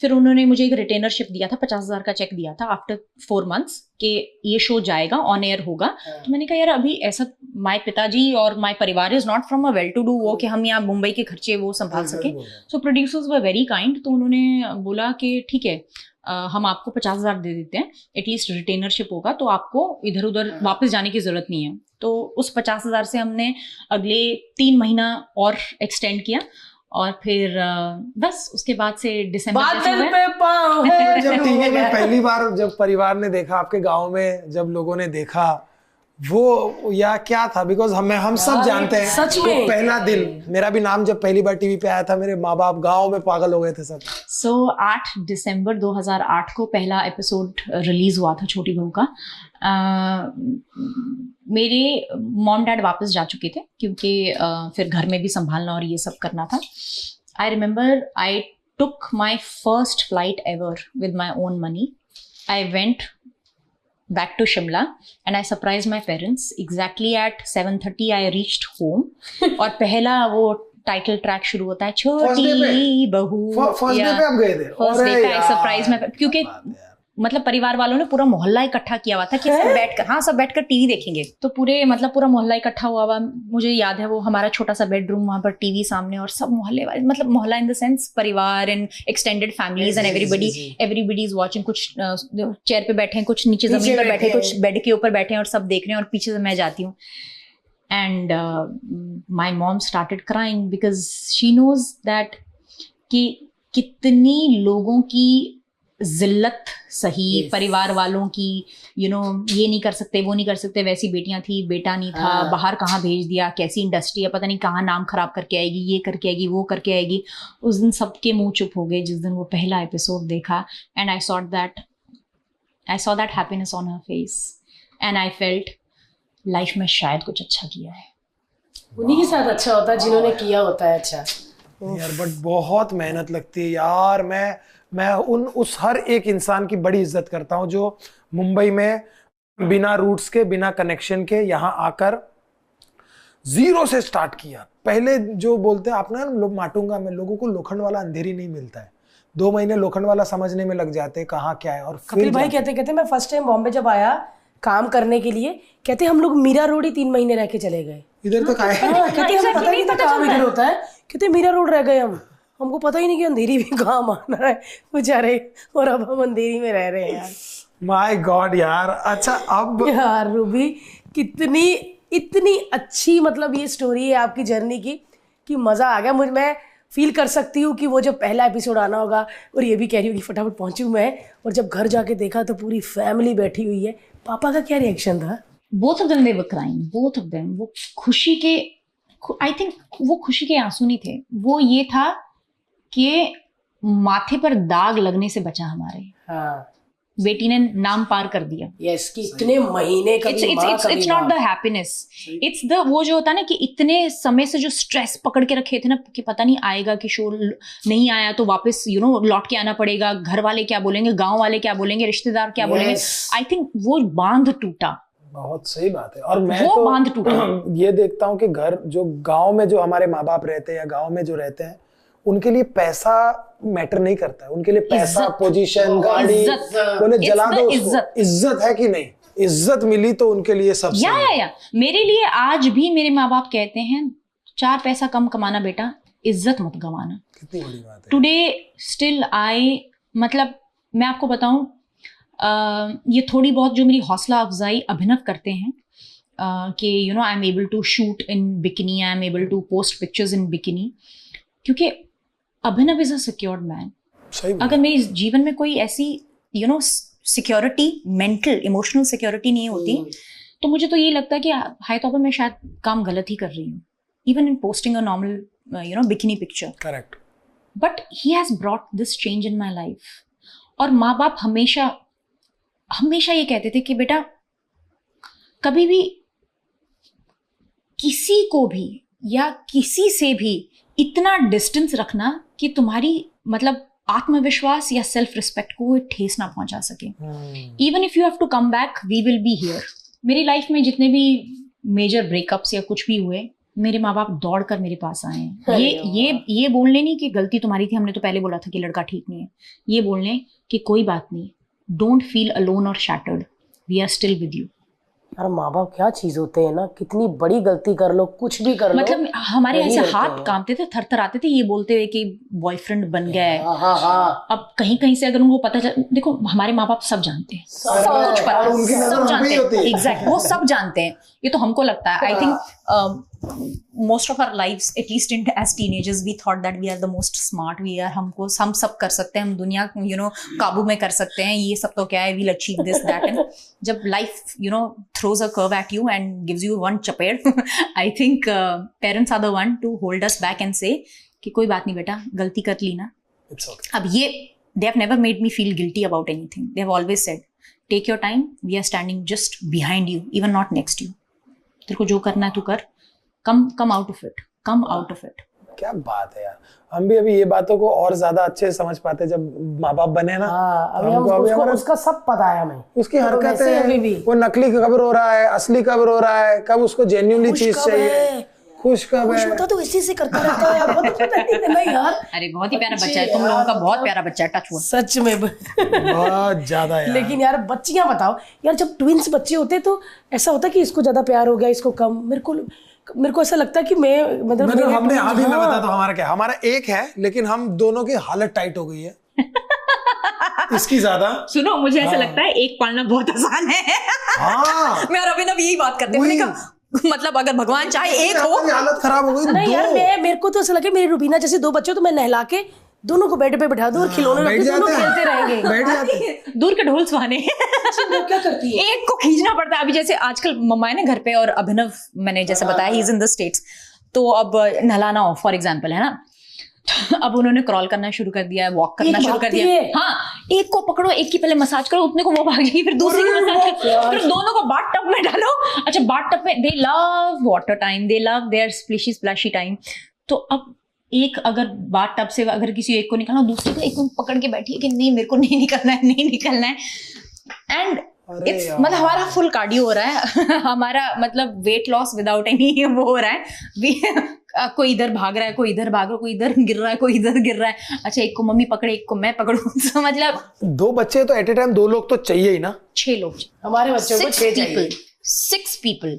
फिर उन्होंने मुझे एक रिटेनरशिप दिया था, 50,000 का चेक दिया था आफ्टर 4 months कि ये शो जाएगा, ऑन एयर होगा। तो मैंने कहा यार अभी ऐसा, माय पिताजी और माय परिवार is not from a well to do वो कि हम यहाँ मुंबई के खर्चे वो संभाल सके। सो प्रोड्यूसर्स वर वेरी काइंड, तो उन्होंने बोला कि ठीक है, हम आपको 50,000 दे देते हैं, एटलीस्ट रिटेनरशिप होगा, तो आपको इधर उधर वापस जाने की जरूरत नहीं है। तो उस 50,000 से हमने अगले 3 महीना और एक्सटेंड किया, और फिर बस उसके बाद से दिसंबर पे पाँव है। जब टीवी में पहली बार जब परिवार ने देखा, आपके गांव में जब लोगों ने देखा, वो या क्या था, बिकॉज हम सब जानते हैं सच में पहला दिन, मेरा भी नाम जब पहली बार टीवी पे आया था, मेरे माँ बाप गांव में पागल हो गए थे सब। सो 8 दिसंबर 2008 को पहला एपिसोड रिलीज हुआ था छोटी बहू का। मेरे मॉम डैड वापस जा चुके थे क्योंकि फिर घर में भी संभालना और ये सब करना था। I remember I took my first flight ever with my own money. I went back to Shimla and I surprised my parents. Exactly at 7:30 I reached home और पहला वो टाइटल ट्रैक शुरू होता है, छोटी बहू। फर्स्ट डे पे आप गए थे? फर्स्ट डे पे आई सरप्राइज माय, क्योंकि मतलब परिवार वालों ने पूरा मोहल्ला इकट्ठा किया हुआ था कि सब बैठकर, हाँ सब बैठकर टीवी देखेंगे। तो पूरा मोहल्ला इकट्ठा हुआ हुआ। मुझे याद है वो हमारा छोटा सा बेडरूम, वहां पर टीवी सामने, और सब मोहल्ले वाले, मतलब मोहल्ला इन द सेंस परिवार and extended families and everybody is watching. कुछ चेयर पे बैठे हैं, कुछ नीचे जमीन पर बैठे, कुछ बेड के ऊपर बैठे हैं और सब देख रहे हैं, और पीछे से मैं जाती हूँ। And my mom started crying because she knows that कि कितनी लोगों की जिल्लत सही, परिवार वालों की, ये नहीं कर सकते, वो नहीं कर सकते, वैसी बेटियां थी, बेटा नहीं था, बाहर कहाँ भेज दिया, कैसी इंडस्ट्री है, पता नहीं कहाँ नाम खराब करके आएगी, ये करके आएगी, वो करके आएगी। उस दिन सबके मुंह चुप हो गए जिस दिन वो पहला एपिसोड देखा। And I thought that I saw that happiness on her face and I felt life में शायद कुछ अच्छा किया है। उन्हीं के साथ अच्छा होता है जिन्होंने किया होता है अच्छा। यार बट बहुत मेहनत लगती है यार। मैं उस हर एक इंसान की बड़ी इज्जत करता हूँ जो मुंबई में बिना रूट्स के, बिना कनेक्शन के यहाँ आकर जीरो से स्टार्ट किया। पहले जो बोलते हैं आपने लोग माटूंगा मैं, लोगों को लोखंड वाला अंधेरी नहीं मिलता है। 2 महीने लोखंड वाला समझने में लग जाते हैं कहाँ क्या है। और कपिल भाई कहते मैं फर्स्ट टाइम बॉम्बे जब आया काम करने के लिए, कहते हम लोग मीरा रोड ही 3 महीने रह के चले गए। इधर तक आए, कहते हमें पता ही नहीं था काम इधर होता है। कहते मीरा रोड रह गए हमको पता ही नहीं कि अंधेरी भी कहाँ माना है बेचारे, और अब हम अंधेरी में रह रहे हैं यार। माय गॉड यार। अच्छा अब यार रूबी इतनी अच्छी मतलब ये स्टोरी है आपकी जर्नी की कि मजा आ गया। मैं फील कर सकती हूँ कि वो जो पहला एपिसोड आना होगा, और ये भी कह रही हूँ कि फटाफट पहुंचूं मैं, और जब घर जाके देखा तो पूरी फैमिली बैठी हुई है। पापा का क्या रिएक्शन था? Both of them they were crying, both of them. वो खुशी के, आई थिंक वो खुशी के आंसू नहीं थे, वो ये था कि माथे पर दाग लगने से बचा हमारे। हाँ, बेटी ने नाम पार कर दिया। यस, कि इतने महीने it's not the happiness, it's the वो जो होता है ना कि इतने समय से जो स्ट्रेस पकड़ के रखे थे ना कि पता नहीं आएगा कि शो नहीं आया तो वापस लौट के आना पड़ेगा, घर वाले क्या बोलेंगे, गांव वाले क्या बोलेंगे, रिश्तेदार क्या बोलेंगे। आई थिंक वो बांध टूटा। बहुत सही बात है। और मैं वो तो बांध टूटा। ये देखता हूँ कि घर जो गांव में जो हमारे माँ बाप रहते हैं या गांव में जो रहते हैं, उनके लिए पैसा मैटर नहीं करता है। उनके लिए पैसा, पोजीशन, गाड़ी, बोले जला दो उसको, इज्जत है कि नहीं, इज्जत मिली तो उनके लिए सब या मेरे लिए आज भी मेरे माँ बाप कहते हैं 4 पैसा कम कमाना बेटा, इज्जत मत गंवाना। कितनी बड़ी बात है। टुडे स्टिल मतलब मैं आपको बताऊं, ये थोड़ी बहुत जो मेरी हौसला अफजाई अभिनव करते हैं कि I am able to shoot in bikini, I am able to post pictures in bikini, क्योंकि Abhinav is a secured man. अगर मेरे जीवन में कोई ऐसी सिक्योरिटी, मेंटल इमोशनल सिक्योरिटी नहीं होती तो मुझे तो ये लगता है कि हाई तौर पर मैं शायद काम गलत ही कर रही हूँ, even in posting a normal bikini picture. Correct. But he has brought this change in my life. और माँ बाप हमेशा ये कहते थे कि बेटा कभी भी किसी को भी या किसी से भी इतना डिस्टेंस रखना कि तुम्हारी मतलब आत्मविश्वास या सेल्फ रिस्पेक्ट को ठेस ना पहुंचा सके। Even if you have to come back, we will be here. मेरी लाइफ में जितने भी मेजर ब्रेकअप्स या कुछ भी हुए, मेरे माँ बाप दौड़ कर मेरे पास आए हैं। ये बोलने नहीं कि गलती तुम्हारी थी, हमने तो पहले बोला था कि लड़का ठीक नहीं है। ये बोलने कि कोई बात नहीं, डोंट फील अलोन और shattered, we are still with you. यार माँ बाप क्या चीज होते हैं ना, कितनी बड़ी गलती कर लो, कुछ भी कर लो, मतलब हमारे ऐसे हाथ कांपते थे, थर थर आते थे ये बोलते हुए कि बॉयफ्रेंड बन गया है। अब कहीं से अगर उनको पता चल, देखो हमारे माँ बाप सब जानते हैं, सब कुछ पता, सब जानते हैं, एग्जैक्ट, वो सब जानते हैं। ये तो हमको लगता है, I think most of our lives, at least as teenagers, we thought that we are the most smart, हम सब कर सकते हैं, हम दुनिया काबू में कर सकते हैं, ये सब तो क्या है, we'll achieve this that, and जब life throws a curve at you and gives you one चपेड़, I think parents are the one to hold us back and say कि कोई बात नहीं बेटा, गलती कर ली ना, It's okay. अब ये they have never made me feel guilty about anything. They have always said take your time, we are standing just behind you, even not next you. तेरे को जो करना है तू कर, come out of it, come out of it. क्या बात है यार। हम भी अभी ये बातों को और ज्यादा अच्छे से समझ पाते जब माँ बाप बने ना। अभी उसका सब पता है हमें, उसकी हरकतें, वो नकली कब रो रहा है, असली कब रो रहा है, कब उसको जेन्युइनली चीज चाहिए, खुश कब है, तो इसी से करता रहता है यार। अरे बहुत ही प्यारा बच्चा है, तुम लोगों का बहुत प्यारा बच्चा है, टच वुड, सच में बहुत ज्यादा यार। लेकिन यार बच्चियां बताओ यार, जब ट्विंस बच्चे होते तो ऐसा होता कि इसको ज्यादा प्यार हो गया, इसको कम। मेरे को ऐसा लगता है कि मतलब हमने अभी मैं बताता हूँ हमारा क्या, हमारा एक है लेकिन हम दोनों की हालत टाइट हो गई है इसकी ज्यादा। सुनो, मुझे ऐसा लगता है एक पालना बहुत आसान है। मैं और अभिनव यही बात करते हैं, मतलब अगर भगवान चाहे एक हो। हालत खराब हो गई। नहीं यार, मेरे को तो ऐसा लगे मेरी रुबीना जैसे 2 बच्चे, तो मैं नहला के दोनों को बेड पे बैठा दूं और खिलौने रख के दोनों खेलते रहेंगे। बैठ जाते दूर के ढोल सुहाने। क्या करती है, एक को खींचना पड़ता है। अभी जैसे आजकल मम्मा है ना घर पे, और अभिनव मैंने जैसे बताया he is in the states, तो अब नहलाना हो फॉर एग्जाम्पल है ना, अब उन्होंने क्रॉल करना शुरू कर दिया है, वॉक करना शुरू कर दिया है। हाँ, एक को पकड़ो, एक की पहले मसाज करो, उतने को वो भाग जाएगी, फिर दूसरी की मसाज करो, फिर दोनों को बाथ टब में डालो। अच्छा, बाथ टब में they love water time, they love their splishy splashy time. तो अब एक अगर बाथ टब से अगर किसी एक को निकालना, दूसरी को एक को पकड़ के बैठी है कि नहीं मेरे को नहीं निकलना है, नहीं निकलना है। एंड इट्स मतलब हमारा फुल कार्डियो हो रहा है हमारा मतलब वेट लॉस विदाउट एनी वो हो रहा है। कोई इधर भाग रहा है, कोई इधर भाग रहा है, कोई इधर गिर रहा है, कोई इधर गिर रहा है। अच्छा, एक को मम्मी पकड़े, एक को मैं पकड़ूं। समझ लो, 2 बच्चे तो एट ए टाइम 2 लोग तो चाहिए ही ना। 6 लोग हमारे बच्चों को 6 चाहिए। 6 people,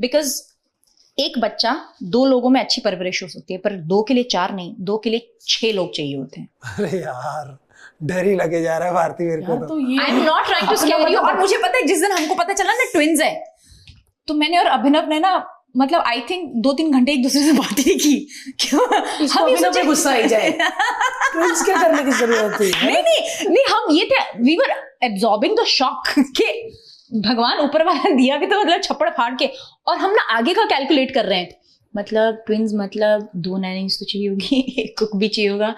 बिकॉज एक बच्चा 2 लोगों में अच्छी परवरिश हो सकती है, पर 2 के लिए 4 नहीं, 2 के लिए 6 लोग चाहिए होते हैं। अरे यार, डर ही लगे जा रहा है भारती मेरे को। तो ये I am not trying to scare you. और मुझे पता है जिस दिन हमको पता चला ना ट्विंस है, तो मैंने और अभिनव ने ना मतलब आई थिंक 2-3 घंटे एक दूसरे से बात ही की। क्यों हम ये सोचे गुस्सा ही जाए ट्विंस क्या करने की जरूरत थी। नहीं हम ये थे, we were absorbing the shock कि भगवान ऊपर वाला दिया भी तो मतलब छप्पड़ फाड़ के, और हम ना आगे का कैलकुलेट कर रहे हैं। मतलब ट्विंस मतलब 2 नैनीज तो चाहिए होगी, एक कुक भी चाहिए होगा,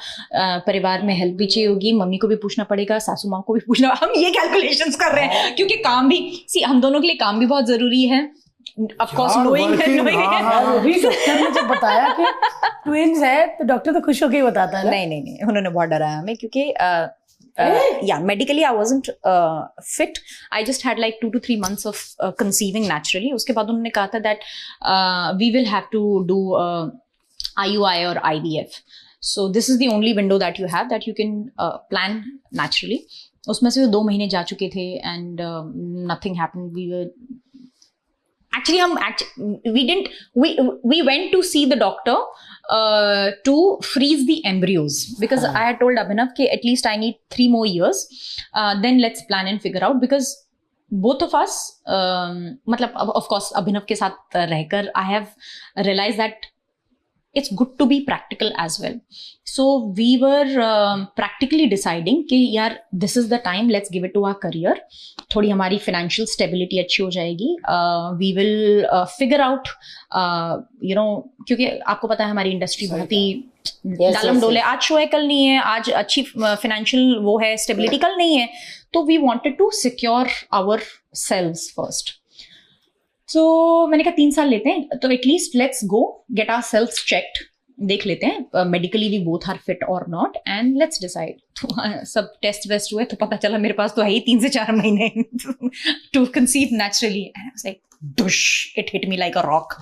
परिवार में हेल्प भी चाहिए होगी, मम्मी को भी पूछना पड़ेगा, सासू माँ को भी पूछना। हम ये कैलकुलेशंस कर रहे हैं क्योंकि काम भी हम दोनों के लिए काम भी बहुत जरूरी है। Of course, knowing अभी डॉक्टर ने जब बताया कि ट्विंस है तो डॉक्टर तो खुश होकर ही बताता है ना। नहीं, उन्होंने बहुत डराया हमें क्योंकि yeah, medically I wasn't fit. I just had like 2 to 3 months of conceiving naturally. उसके बाद उन्होंने कहा था that we will have to do IUI or IVF. So this is the only window that you have that you can plan naturally. उसमें से 2 महीने जा चुके थे and nothing happened. We went to see the doctor to freeze the embryos because I had told Abhinav कि at least I need 3 more years, then let's plan and figure out, because both of us मतलब of course Abhinav के साथ रहकर I have realized that it's good to be practical as well. So we were practically deciding कि यार this is the time, let's give it to our career. थोड़ी हमारी financial stability अच्छी हो जाएगी. We will figure out, क्योंकि आपको पता है हमारी इंडस्ट्री बहुत ही डालम डोले, आज शो है कल नहीं है, आज अच्छी financial वो है stability कल नहीं है, तो we wanted to secure ourselves first. So मैंने कहा 3 साल लेते हैं तो at least let's go get our self checked, देख लेते हैं medically we both are fit और नॉट एंड लेट्स डिसाइड। सब टेस्ट वेस्ट हुए तो पता चला मेरे पास तो है ही 3 से 4 महीने टू कंसीव नेचुरली। लाइक डुश, it hit me like a rock.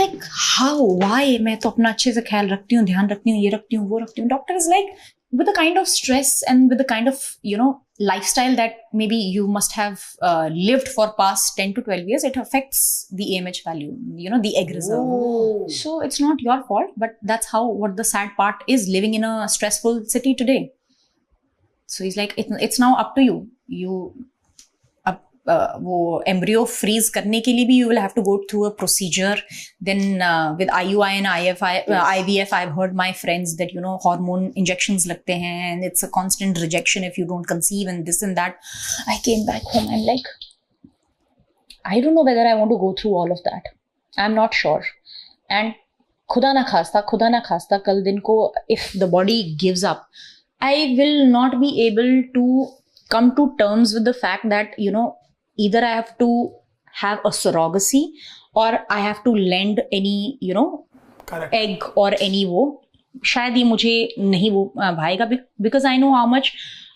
Like how, why? मैं तो अपना अच्छे से ख्याल रखती हूँ, ध्यान रखती हूँ, ये रखती हूँ, वो रखती हूँ। Doctor is like with the kind of stress and with the kind of lifestyle that maybe you must have lived for past 10 to 12 years, it affects the AMH value, the egg reserve. Oh. So it's not your fault, but that's what the sad part is, living in a stressful city today. So he's like, it's now up to you. वो एम्ब्रियो फ्रीज करने के लिए भी you will have to go through a procedure. Then with IUI and IVF, I've heard my friends that hormone injections लगते हैं and it's a constant rejection if you don't conceive and this and that. I came back home and like, I don't know whether I want to go through all of that. I'm not sure. And खुदा ना खास्ता कल दिन को if the body gives up, I will not be able to come to terms with the fact that either I have to have a surrogacy or I have to lend any Correct. egg or any वो शायद ये मुझे नहीं वो भाएगा, because I know how much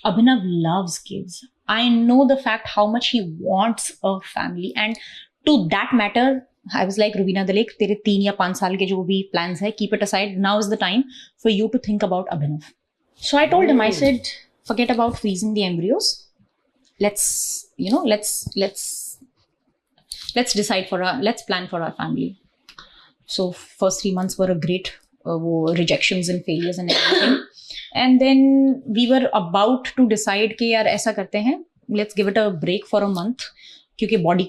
Abhinav loves kids. I know the fact how much he wants a family, and to that matter I was like, Rubina Dalek, तेरे 3 या 5 साल के जो भी plans है, keep it aside. Now is the time for you to think about Abhinav. So I told him, I said, forget about freezing the embryos. Let's decide let's plan for our family. So first 3 months were a great rejections and failures and everything. And then we were about to decide कि यार ऐसा करते हैं, let's give it a break for a month. क्योंकि body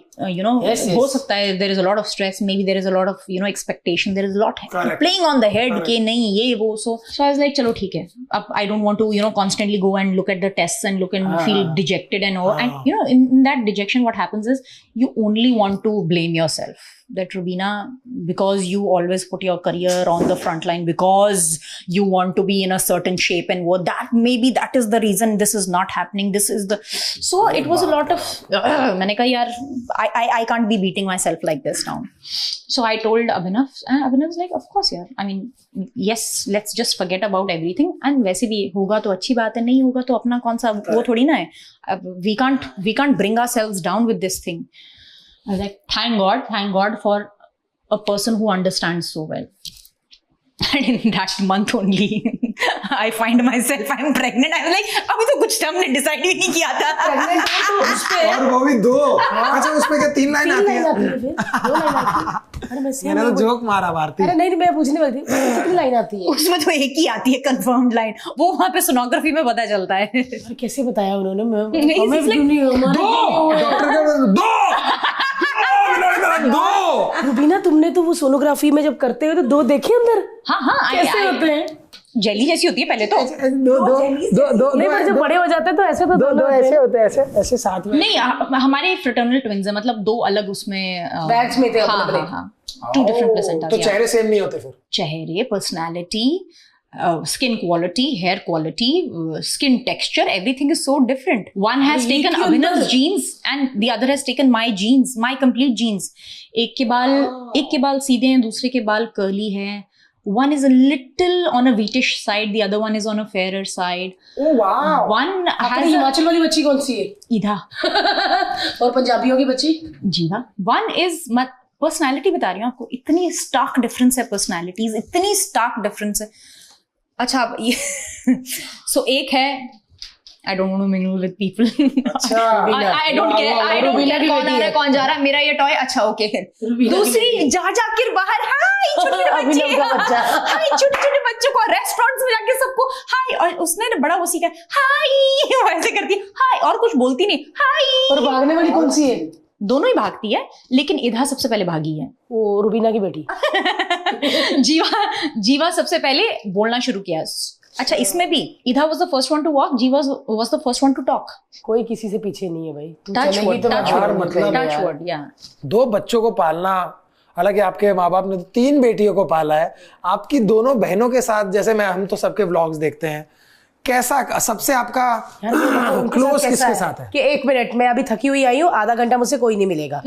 हो सकता है there is a lot of stress, maybe there is a lot of expectation, there is a lot playing on the head कि नहीं ये वो. So I was like चलो ठीक है, अब I don't want to constantly go and look at the tests and look and feel dejected and all. And in that dejection what happens is you only want to blame yourself. that Rubina, because you always put your career on the front line, because you want to be in a certain shape and what that maybe that is the reason this is not happening. This is the so it was a lot of मैंने कहा यार I can't be beating myself like this now. So I told Abhinav, and Abhinav was like, of course यार, I mean yes, let's just forget about everything, and वैसे भी होगा तो अच्छी बात है, नहीं होगा तो अपना कौन सा वो थोड़ी ना है. We can't bring ourselves down with this thing. I was like, thank God for a person who understands so well. And in that month only, I find myself, I'm pregnant. I was like, अभी तो कुछ हमने डिसाइड ही नहीं किया था. और वो भी 2. अच्छा उसमें क्या 3 लाइन आती है? अरे मैंने तो जोक मारा भारती. अरे नहीं मैं पूछने वाली थी कितनी लाइन आती है? उसमें तो एक ही आती है कंफर्म्ड लाइन. वो वहाँ पे सोनोग्राफी में पता चलता है. अरे कैसे बताया उन्होंने? रुबीना तुमने तो वो सोनोग्राफी में जब करते हो तो 2 देखे अंदर? हाँ कैसे होते हैं? जेली जैसी होती है पहले तो. दो नहीं पर जब बड़े हो जाते हैं तो ऐसे तो दो ऐसे होते हैं, ऐसे साथ में. नहीं हमारे फ्रेटर्नल ट्विन्स है, मतलब 2 अलग उसमें बैग्स में थे. हाँ 2 डिफरेंट प्लेसेंटा. तो चेहरे सेम नहीं होते फिर? चेहरे, personality, skin quality, hair quality, skin texture, everything is so different. One has taken Abhinav's genes and the other has taken my genes, my complete genes. एक के बाल सीधे हैं, दूसरे के बाल curly हैं. One is a little on a wheatish side, the other one is on a fairer side. Oh wow! One has Himachal वाली बच्ची कौन सी है? ईधा. और पंजाबियों की बच्ची? जीवा. One is पर्सनालिटी बता रही हूँ आपको, इतनी स्टार्क डिफरेंस है पर्सनालिटीज, इतनी स्टार्क डिफरेंस है. अच्छा अब ये सो एक है I don't want to mingle with people. अच्छा I don't care कौन आ रहा है कौन जा रहा है, मेरा ये टॉय. अच्छा ओके. दूसरी जा के बाहर हाय छोटे बच्चों को रेस्टोरेंट्स में जाके सबको हाय, और उसने बड़ा वो सीखा हाय वैसे करती है हाय और कुछ बोलती नहीं हाय. और भागने वाली कौन सी है? दोनों ही भागती है लेकिन ईधा सबसे पहले भागी है. वो रुबीना की बेटी. जीवा सबसे पहले बोलना शुरू किया. अच्छा इसमें भी Eedha was the first one to walk, Jeeva was the first one to talk. कोई किसी से पीछे नहीं है भाई. Touch word. 2 बच्चों को पालना, हालांकि आपके माँ बाप ने तो 3 बेटियों को पाला है. आपकी दोनों बहनों के साथ, जैसे हम तो सबके व्लॉग्स देखते हैं, कैसा सबसे आपका क्लोज किसके साथ है? कि 1 मिनट मैं अभी थकी हुई आई हूँ, आधा घंटा मुझसे कोई नहीं मिलेगा.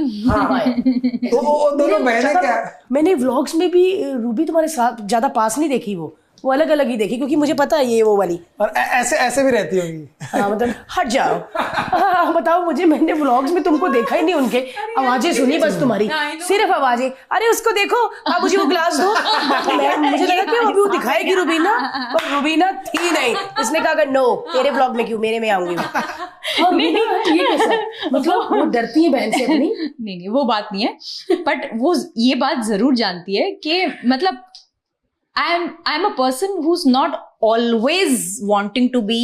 तो दोनों बहनें क्या? मैंने व्लॉग्स में भी रूबी तुम्हारे साथ ज्यादा पास नहीं देखी, वो अलग अलग ही देखी, क्योंकि मुझे पता है ये वो वाली. और ऐसे भी रहती होंगी. हाँ मतलब हट जाओ. बताओ मुझे, मैंने व्लॉग्स में तुमको देखा ही नहीं. उनके आवाजें सुनी बस तुम्हारी, सिर्फ आवाजें. अरे उसको देखो, आप मुझे वो ग्लास दो. मुझे लगा कि अभी वो दिखाएगी रुबीना, और रुबीना थी नहीं. इसने कहा नो तेरे व्लॉग में क्यों, मेरे में आऊंगी. मतलब वो डरती है बहन से अपनी. नहीं वो बात नहीं है, बट वो ये बात जरूर जानती है कि मतलब I'm a person who's not always wanting to be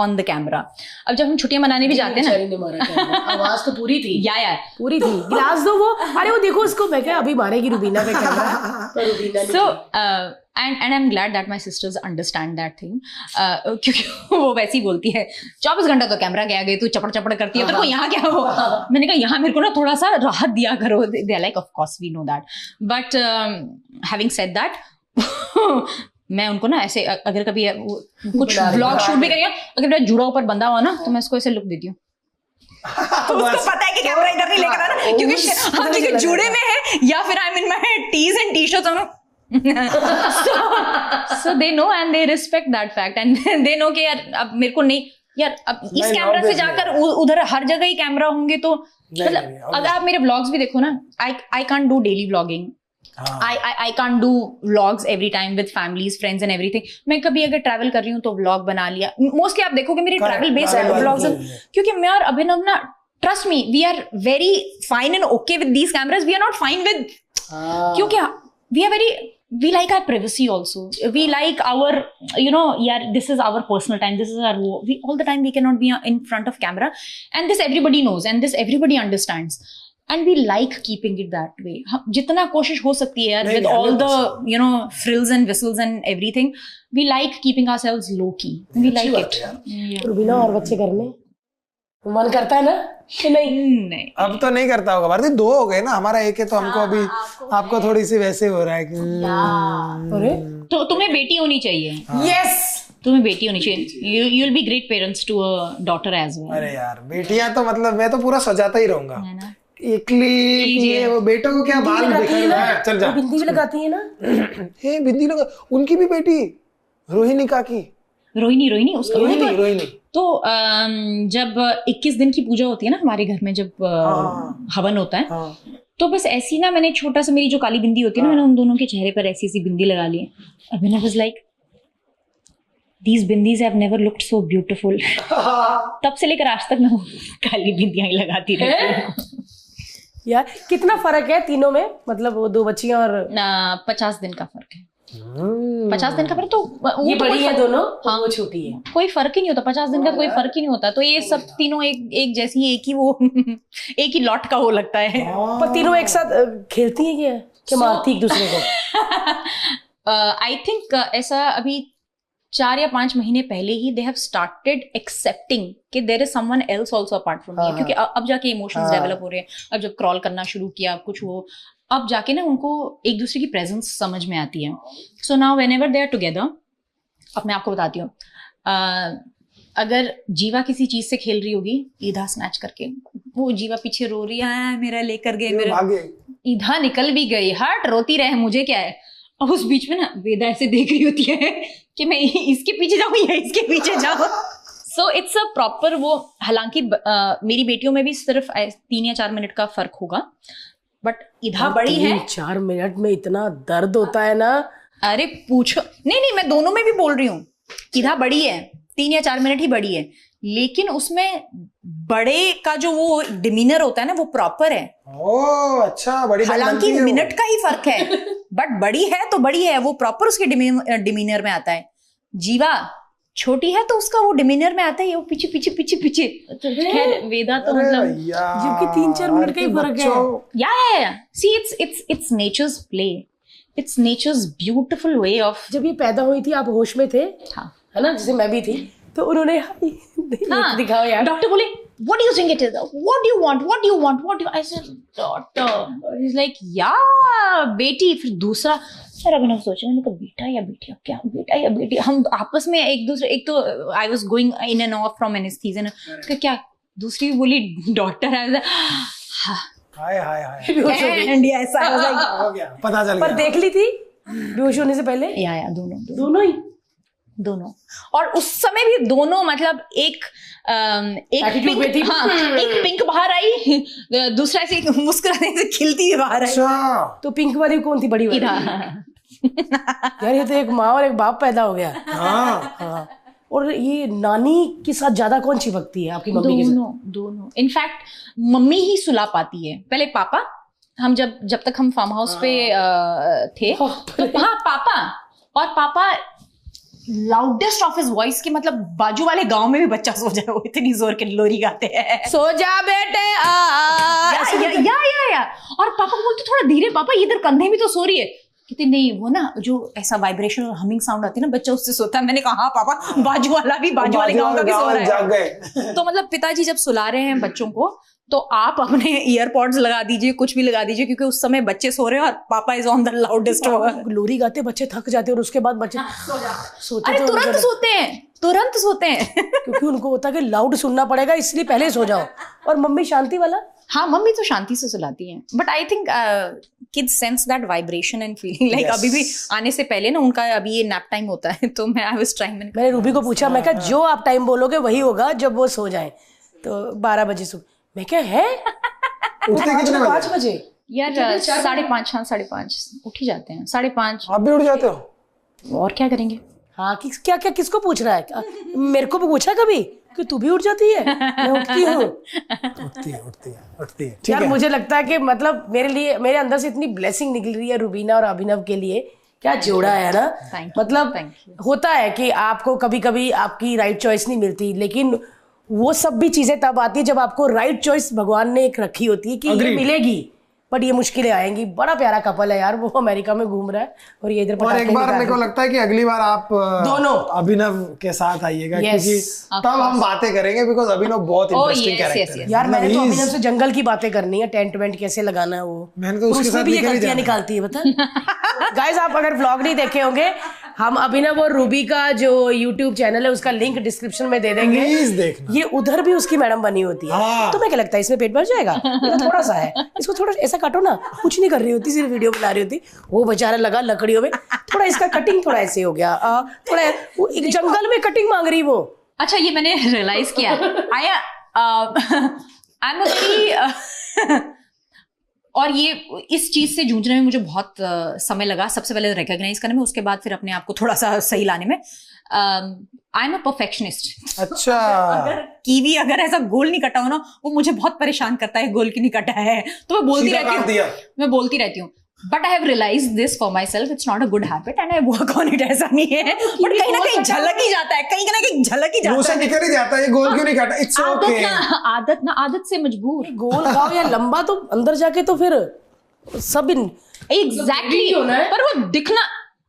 on the camera. अब जब हम छुट्टियां मनाने भी जाते हैं ना, आवाज तो पूरी थी यार पूरी थी. गिलास दो वो. अरे वो देखो उसको, मैं क्या अभी मारेगी रुबीना पे camera. So and I'm glad that my sisters understand that thing. क्योंकि वो वैसे ही बोलती है 24 घंटा तो कैमरा गए तू चपड़ चपड़ करती है, तेरे को यहाँ क्या हो. मैंने कहा यहाँ मेरे को ना थोड़ा सा राहत दिया करो. They are like of course we know that, but having said that मैं उनको ना ऐसे अगर कभी कुछ व्लॉग शूट भी करेंगे, अगर मेरा जुड़ा ऊपर बंधा हुआ ना तो मैं इसको ऐसे लुक देती हूँ. तो उसको पता है कि कैमरा इधर नहीं लेकर आना, क्योंकि जुड़े में है, या फिर I am in my tees and T shirts on. So they know and they respect that fact and they know कि यार अब मेरे को नहीं यार, अब इस कैमरा से जाकर उधर हर जगह ही कैमरा होंगे तो मतलब अगर आप मेरे व्लॉग्स भी देखो ना, I can't do daily vlogging. I can't do vlogs every time with families, friends and everything. मैं कभी अगर ट्रैवल कर रही हूँ तो व्लॉग बना लिया. मोस्टली आप देखोगे मेरी ट्रैवल बेस्ड व्लॉग्स, क्योंकि मैं और अभिनव ना, trust me, we are very fine and okay with these cameras. We are not fine with, क्योंकि we are very, we like our privacy also. We like our, yeah, this is our personal time. This is our, all the time we cannot be in front of camera, and this everybody knows and this everybody understands. And we like keeping it that way. जितना कोशिश हो सकती है यार, with all the frills and whistles and everything, we like keeping ourselves low key. We like it. Rubina और बच्चे घर में मन करता है ना कि नहीं? नहीं, अब तो नहीं करता होगा भारती, 2 हो गए ना, हमारा 1 है तो हमको अभी आपको थोड़ी सी वैसे हो रहा है कि अरे तो तुम्हें बेटी होनी चाहिए, यस, तुम्हें बेटी होनी चाहिए, you will be great parents to a daughter as well. अरे यार बेटियां तो मतलब मैं तो पूरा सजाता ही रहूंगा, है ना? इकली ये वो बेटों को क्या बाल दिखाई रहा है, चल जा। बिंदी भी लगाती है ना? हे बिंदी लगा, उनकी भी बेटी रोहिणी काकी, रोहिणी उसका रोहिणी तो जब 21 दिन की पूजा होती है ना हमारे घर में, जब हवन होता है, तो बस ऐसी ना मैंने छोटा सा, मेरी जो काली बिंदी होती है ना, मैंने उन दोनों के चेहरे पर ऐसी सी बिंदी लगा ली है। अभी I was like these bindis have never looked so beautiful। तब से लेकर आज तक मैं काली बिंदियां ही लगाती रहती हूँ। यार कितना फर्क है तीनों में, मतलब वो 2 बच्चियां और 50 दिन का फर्क है। 50 दिन का फर्क, तो ये बड़ी है दोनों, हाँ, वो छोटी है, कोई फर्क ही नहीं होता, 50 दिन का कोई फर्क ही नहीं होता। तो ये सब तीनों एक जैसी, एक ही वो एक ही लॉट का वो लगता है। पर तीनों एक साथ खेलती है क्या, कि मारती एक दूसरे को? आई थिंक ऐसा अभी 4 या 5 महीने पहले ही दे हैव स्टार्टेड एक्सेप्टिंग कि there is someone else also apart from me, क्योंकि अब जाके इमोशंस डेवलप हो रहे हैं। अब जब क्रॉल करना शुरू किया कुछ, वो अब जाके ना उनको एक दूसरे की प्रेजेंस समझ में आती है। So now whenever they are together, अब मैं आपको बताती हूँ, अगर जीवा किसी चीज से खेल रही होगी, ईधा स्नैच करके, वो जीवा पीछे रो रही है, मेरा लेकर गए, मेरा, ईधा निकल भी गई, हट रोती रहे, मुझे क्या है। अब उस बीच में ना वेदा ऐसे देख रही होती है कि मैं इसके पीछे जाऊं या इसके पीछे जाऊं। सो इट्स अ प्रॉपर वो, हालांकि मेरी बेटियों में भी सिर्फ 3 या 4 मिनट का फर्क होगा, बट ईधा बड़ी है। 4 मिनट में इतना दर्द होता है ना, अरे पूछो, नहीं मैं दोनों में भी बोल रही हूँ, ईधा बड़ी है, 3 या 4 मिनट ही बड़ी है, लेकिन उसमें बड़े का जो वो डिमीनर होता है ना, वो प्रॉपर है। ओह अच्छा, बड़ी हालांकि मिनट का ही फर्क है, बट बड़ी है तो बड़ी है, वो प्रॉपर उसके डिमीनर में आता है। जीवा छोटी है तो उसका वो डिमीनर में आता है, वो पीछे पीछे पीछे पीछे। खैर वेदा तो मतलब जबकि 3-4 मिनट का ही फर्क है। या see it's nature's play, it's nature's beautiful way of. जब ये पैदा हुई थी आप होश में थे? हाँ, है ना, जैसे मैं भी थी, तो उन्होंने हाँ, दिखाओ यार। डॉक्टर बोले what do you think it is, what do you want, I said daughter, he's like yeah बेटी। फिर दूसरा सर अभिनव सोचा, मैंने कहा बेटा या बेटी, क्या बेटा या बेटी, हम आपस में एक दूसरे, एक तो I was going in end of from anaesthesia, क्या दूसरी बोली डॉटर है, हाय हाय हाय, एंड ऐसा हो गया, पता चल गया। पर देख ली थी बेहोश होने से पहले? या दोनों ही, दोनों। और उस समय भी दोनों, मतलब एक पिंक, हाँ, एक पिंक बाहर आई, दूसरा से मुस्कुराने से खिलती हुई बाहर आई। तो पिंक वाली कौन थी, बड़ी वाली? यार ये तो एक माँ और एक बाप पैदा हो गया। हाँ। और ये नानी के साथ ज्यादा कौन चिपकती है आपकी मम्मी के साथ? दोनों। इनफैक्ट मम्मी ही सुला पाती है, पहले पापा, हम जब तक हम फार्म हाउस पे थे, तो हाँ पापा लाउडेस्ट ऑफ हिज वॉइस की, मतलब बाजू वाले गांव में भी बच्चा सो जाए वो इतनी जोर के लोरी गाते हैं, सो जा बेटे या और पापा को बोलते थोड़ा धीरे पापा, इधर कंधे भी तो सो रही है, कहते नहीं वो ना जो ऐसा वाइब्रेशन और हमिंग साउंड आती है ना, बच्चा उससे सोता है। मैंने कहा हाँ पापा, बाजू वाले गांव का भी सो रहा है। तो मतलब पिताजी जब सुला रहे हैं बच्चों को, तो आप अपने ईयरपॉड्स लगा दीजिए, कुछ भी लगा दीजिए, क्योंकि उस समय बच्चे सो रहे हैं और पापा इज ऑन द लाउडेस्ट। लोरी गाते बच्चे थक जाते हैं और उसके बाद बच्चे सोते, अरे तुरंत सोते हैं क्योंकि उनको होता है कि लाउड सुनना पड़ेगा, इसलिए पहले सो जाओ। और मम्मी शांति वाला? हाँ, मम्मी तो शांति से सुलाती हैं, but I think kids sense that vibration and feeling, like अभी भी आने से पहले ना उनका अभी ये नैप टाइम होता है, तो मैं आई वाज ट्राइंग, मैंने रूबी को पूछा, मैं कहा जो आप टाइम बोलोगे वही होगा जब वो सो जाए, तो 12 बजे सो। मैं क्या है उठते कितने बजे? 5 बजे यार, 5:30, हाँ 5:30 उठ ही जाते हैं, 5:30। आप भी उठ जाते हो? और क्या करेंगे। हाँ, क्या किसको पूछ रहा है? मेरे को भी पूछा कभी कि तू भी उठ जाती है? मैं उठती हूँ। उठती है। यार मुझे लगता है कि मतलब मेरे अंदर से इतनी ब्लेसिंग निकल रही है रुबीना और अभिनव के लिए, क्या जोड़ा है ना। मतलब होता है कि आपको कभी कभी आपकी राइट चॉइस नहीं मिलती, लेकिन वो सब भी चीजें तब आती है जब आपको राइट चॉइस भगवान ने एक रखी होती है कि ये मिलेगी, बट ये मुश्किलें आएंगी। बड़ा प्यारा कपल है यार, वो अमेरिका में घूम रहा है और ये इधर और एक बार मेरे को लगता है कि अगली बार आप दोनों अभिनव के साथ आइएगा, Yes. क्योंकि तब हम बातें करेंगे, बिकॉज अभिनव बहुत इंटरेस्टिंग कैरेक्टर है। यार मैंने तो अभिनव से जंगल की बातें करनी है, टेंट वेंट कैसे लगाना है वो, मैंने तो उसके साथ भी ये निकल ही गलतियां जाना है। निकालती है बता। गाइस आप अगर व्लॉग नहीं देखे होंगे, हम अभिनव और रूबी का जो यूट्यूब चैनल है उसका लिंक डिस्क्रिप्शन में दे देंगे, प्लीज देखना। ये उधर भी उसकी मैडम बनी होती है। हाँ। तुम्हें क्या लगता है इसमें पेट भर जाएगा? ये तो थोड़ा सा है, इसको थोड़ा ऐसा काटो ना, कुछ नहीं कर रही होती, सिर्फ वीडियो बना रही होती। वो बेचारा लगा लकड़ियों में, थोड़ा इसका कटिंग थोड़ा ऐसे हो गया, थोड़ा वो एक जंगल में कटिंग मांग रही वो। अच्छा ये मैंने रियलाइज किया, आई एम वेरी और ये इस चीज से जूझने में मुझे बहुत समय लगा। सबसे पहले रिकॉग्नाइज करने में, उसके बाद फिर अपने आप को थोड़ा सा सही लाने में। आई एम अ परफेक्शनिस्ट। अच्छा, कीवी अगर ऐसा गोल नहीं कटा हो ना, वो मुझे बहुत परेशान करता है, गोल क्यों नहीं कटा है, तो मैं बोलती रहती हूँ। But I have realise this for myself, it's not a good habit and I work on it. ऐसा नहीं है, बट कहीं ना कहीं झलक ही जाता है, कहीं ना कहीं झलक ही जाता है, निकल ही जाता है, ये गोल क्यों नहीं काटा। इट्स ओके, आदत से मजबूर। गोल खाओ या लंबा, तो अंदर जाके तो फिर सब एग्जैक्टली, पर वो दिखना।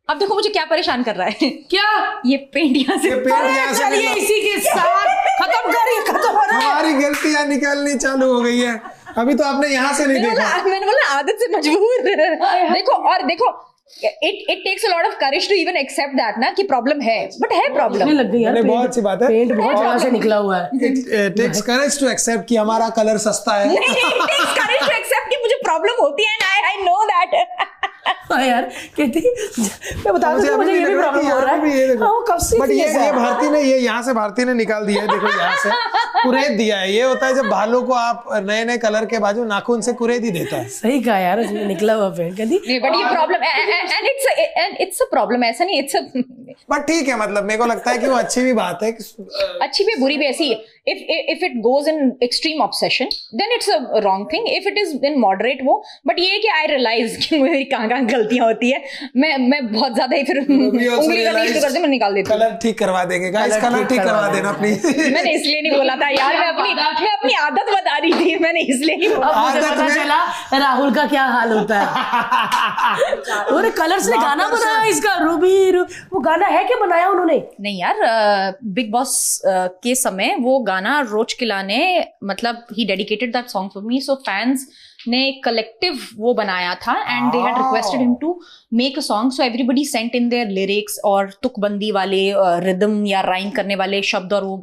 अब देखो मुझे क्या परेशान कर रहा है, क्या ये पेंट यहाँ से चलिए इसी के साथ खत्म करिए, खत्म हो रहा है। हमारी गलतियां निकलनी चालू हो गई है। अभी तो आपने यहाँ से नहीं देखा। मैंने बोला आदत से मजबूर। देखो it takes a lot of courage to even accept that ना कि प्रॉब्लम है, बट है प्रॉब्लम। लग गई यार, बहुत अच्छी बात है, पेंट बहुत जगह से निकला हुआ है। It takes courage to accept कि हमारा कलर सस्ता है। नहीं, it takes courage to accept कि मुझे प्रॉब्लम होती है, and I know that। हाँ यार, कहती मैं बता दूं मुझे ये भी प्रॉब्लम हो रहा है। हाँ, वो कब से बट ये भारती ने, ये यहाँ से भारती ने निकाल दिया है, देखो यहाँ से कुरेद दिया है। ये होता है जब बालों को आप नए नए कलर के बाजू नाखून से कुरेद ही देता है। सही कहा यार, उसमें निकला हुआ पेंट कहती। बट ये problem and it's a problem, ऐसा नहीं, इट्स अ। बट ठीक है, मतलब मेरे को लगता है कि वो अच्छी भी बात है, अच्छी भी बुरी भी ऐसी है। if it goes in extreme obsession then it's a wrong thing, if it is in moderate वो। बट ये है कि I realize कि मेरी कहाँ गलतियां होती है, मैं बहुत ज्यादा ही फिर उंगली का बीच करते मैं निकाल देती हूँ। कलर ठीक करवा देंगे गाइस, कलर ठीक करवा देना प्लीज। मैंने इसलिए नहीं बोला था यार, मैं अपनी आदत बता रही थी, मैंने इसलिए नहीं बोला। मुझे पता चला राहुल का क्या हाल होता है। और कलर्स ने गाना बनाया इसका, रूबी वो गाना है कि बनाया उन्होंने? नहीं यार, बिग बॉस के समय वो गाना रोज किला ने, मतलब ही dedicated that song for me, so fans ने कलेक्टिव वो बनाया था and they had requested him to make a song, so everybody sent in their lyrics और तुकबंदी वाले रिदम या राइम करने वाले शब्द और वो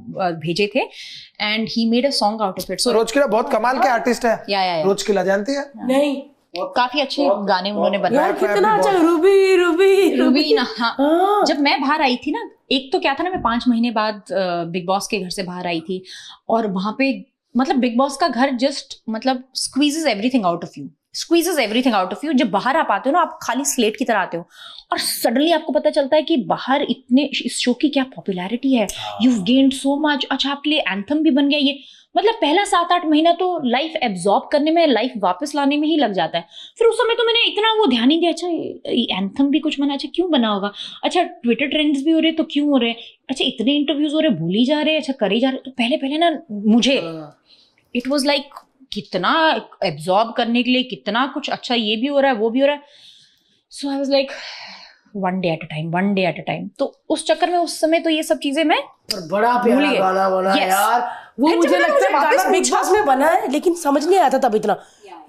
भेजे थे and he made a song out of it. So रोज किला बहुत कमाल के आर्टिस्ट है। या रोज किला जानती है? नहीं, काफी अच्छे गाने उन्होंने बनाए। कितना अच्छा, रूबी ना। हाँ, जब मैं बाहर आई थी ना, एक तो क्या था ना, मैं 5 महीने बाद बिग बॉस के घर से बाहर आई थी और वहां पे मतलब बिग बॉस का घर जस्ट मतलब squeezes everything out of you. जब बाहर आप आते हो ना, आप खाली स्लेट की तरह आते हो और सडनली आपको पता चलता है कि बाहर इतने इस शो की क्या पॉपुलैरिटी है, यू गेन्ड सो मच। अच्छा, आपके लिए एंथम भी बन गया ये। मतलब पहला 7-8 महीना तो लाइफ एब्जॉर्ब करने में, लाइफ वापस लाने में ही लग जाता है। फिर उस समय तो मैंने इतना वो ध्यान नहीं दिया, अच्छा एंथम भी कुछ बना, अच्छा क्यों बना होगा, अच्छा ट्विटर ट्रेंड्स भी हो रहे तो क्यों हो रहे, अच्छा इतने इंटरव्यूज हो रहे, भूल ही जा रहे, अच्छा कर ही जा रहे। तो पहले ना मुझे इट वॉज लाइक कितना एब्जॉर्ब करने के लिए कितना कुछ, अच्छा ये भी हो रहा है वो भी हो रहा है। So I was like one day at a time। तो उस चक्कर में उस समय तो ये सब चीजें मैं बड़ा प्यारा गाना बना यार वो। मुझे लगता है गाना बिग बॉस में बना है, लेकिन समझ नहीं आया था तब इतना।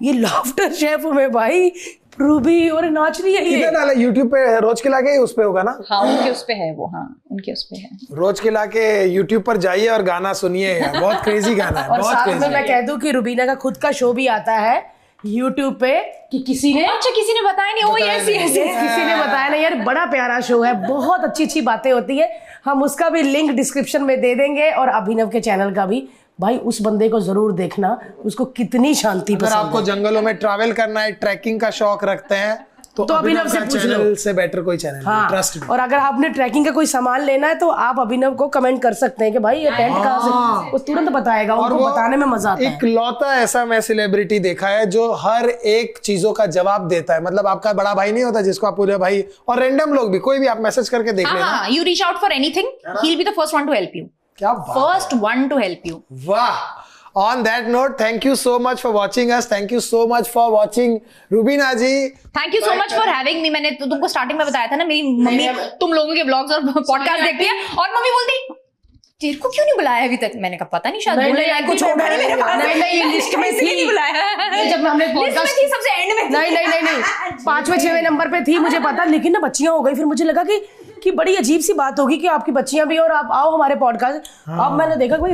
ये लाफ्टर शेफ में भाई रूबी और नाच रही है। किधर डाला? YouTube पे रोज किला के उस पे होगा ना? हाँ, उनके उस पे है वो। हाँ, उनके उस पे है। रोज किला के YouTube पर जाइए और गाना सुनिए, बहुत क्रेजी गाना है। और साथ में मैं कह दूं कि रूबीना का खुद का शो भी आता है YouTube पे, कि किसी ने बताया नहीं। ओ यस, किसी ने बताया नहीं यार, बड़ा प्यारा शो है, बहुत अच्छी बातें होती है। हम उसका भी लिंक डिस्क्रिप्शन में दे देंगे और अभिनव के चैनल का भी। भाई उस बंदे को जरूर देखना, उसको कितनी शांति पसंद है। अगर आपको जंगलों में ट्रैवल करना है, ट्रैकिंग का शौक रखते हैं तो अभिनव से पूछ लो, से बेटर कोई चैनल नहीं, ट्रस्ट मी। और अगर आपने ट्रैकिंग का कोई सामान लेना है तो आप अभिनव को कमेंट कर सकते हैं कि भाई ये टेंट कहाँ से, वो तुरंत बताएगा। और उनको बताने में मजा आता है। इकलौता ऐसा मैं सेलिब्रिटी देखा है जो हर एक चीजों का जवाब देता है। मतलब आपका बड़ा भाई नहीं होता जिसको आप पूरे भाई, और रैंडम लोग भी, कोई भी आप मैसेज करके देख लेना, you reach out for anything, he will be the first one to help you. क्या first one to help you. वाह। On that note, thank you so much for watching us. Thank you so much for watching Rubina ji. Thank you so much for having me. मैंने तो तुमको स्टार्टिंग में बताया था ना, मेरी मम्मी तुम लोगों के ब्लॉग्स और पॉडकास्ट देखती है, और मम्मी बोलती तेरे को क्यों नहीं बुलाया अभी तक? मैंने कहा पता नहीं, शायद भूल गया, कुछ और नहीं मेरे पास। नहीं लिस्ट में थी, नहीं बुलाया। जब हमने पॉडकास्ट थी सबसे एंड में। नहीं 5वें 6वें नंबर पे थी, मुझे पता, लेकिन ना बच्चियां हो गई। फिर मुझे लगा कि बड़ी अजीब सी बात होगी कि आपकी बच्चियां भी और आप आओ हमारे पॉडकास्ट। अब मैंने देखा कोई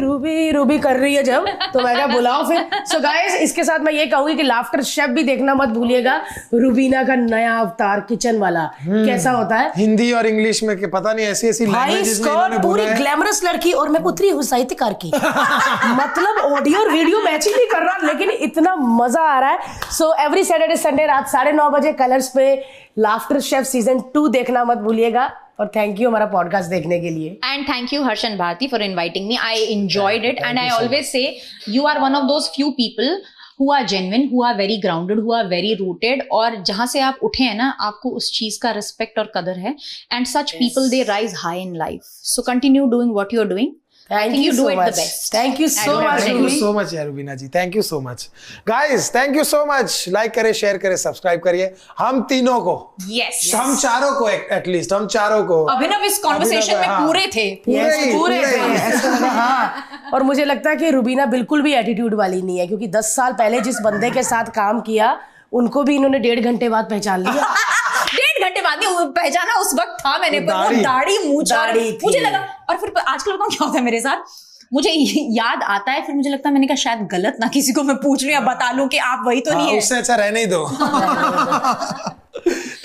रूबी कर रही है जब, तो मैं क्या बुलाऊं फिर। सो गाइस, इसके साथ मैं ये कहूंगी कि लाफ्टर शेफ भी देखना मत भूलिएगा। रुबीना का नया अवतार किचन वाला कैसा होता है, हिंदी और इंग्लिश में पता नहीं ऐसी लैंग्वेजेस में इन्होंने बोला है। पूरी ग्लैमरस लड़की और मैं पुत्री हूँ साहित्यकार की। मतलब ऑडियो और वीडियो मैच ही नहीं कर रहा, लेकिन इतना मजा आ रहा है। सो एवरी सैटरडे संडे रात 9:30 बजे कलर्स पे लाफ्टर शेफ सीजन 2 देखना मत भूलिएगा। और थैंक यू हमारा पॉडकास्ट देखने के लिए। And thank you Harshan Bharti for inviting me. I enjoyed it and I always say you are one of those few people who are genuine, who are very grounded, who are very rooted, और जहां से आप उठे हैं ना, आपको उस चीज का रिस्पेक्ट और कदर है। And such people, they rise high in life. So continue doing what you're doing. Thank you so much. Thank you so much. Thank you so much, Rubina ji. Thank you so much, guys. Thank you so much. Like करें, शेयर करें, सब्सक्राइब करिए हम तीनों को। Yes. हम चारों को, एटलीस्ट हम चारों को। अभिनव इस कॉन्वर्सेशन में पूरे थे। पूरे थे। हाँ। और मुझे लगता है कि रुबीना बिल्कुल भी एटीट्यूड वाली नहीं है, क्योंकि 10 साल पहले जिस बंदे के साथ काम किया उनको भी इन्होंने 1.5 घंटे बाद पहचान लिया। 1.5 घंटे बाद नहीं पहचाना, उस वक्त था मैंने, पर वो दाढ़ी मूंछ मुझे लगा। और फिर आजकल बताऊं क्या होता है मेरे साथ, मुझे याद आता है, फिर मुझे लगता है मैंने कहा शायद गलत ना किसी को मैं पूछ लूं या बता लूं कि आप वही तो नहीं है। उससे अच्छा रहने ही दो।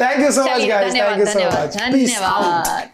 Thank you so much guys, thank you so much, धन्यवाद।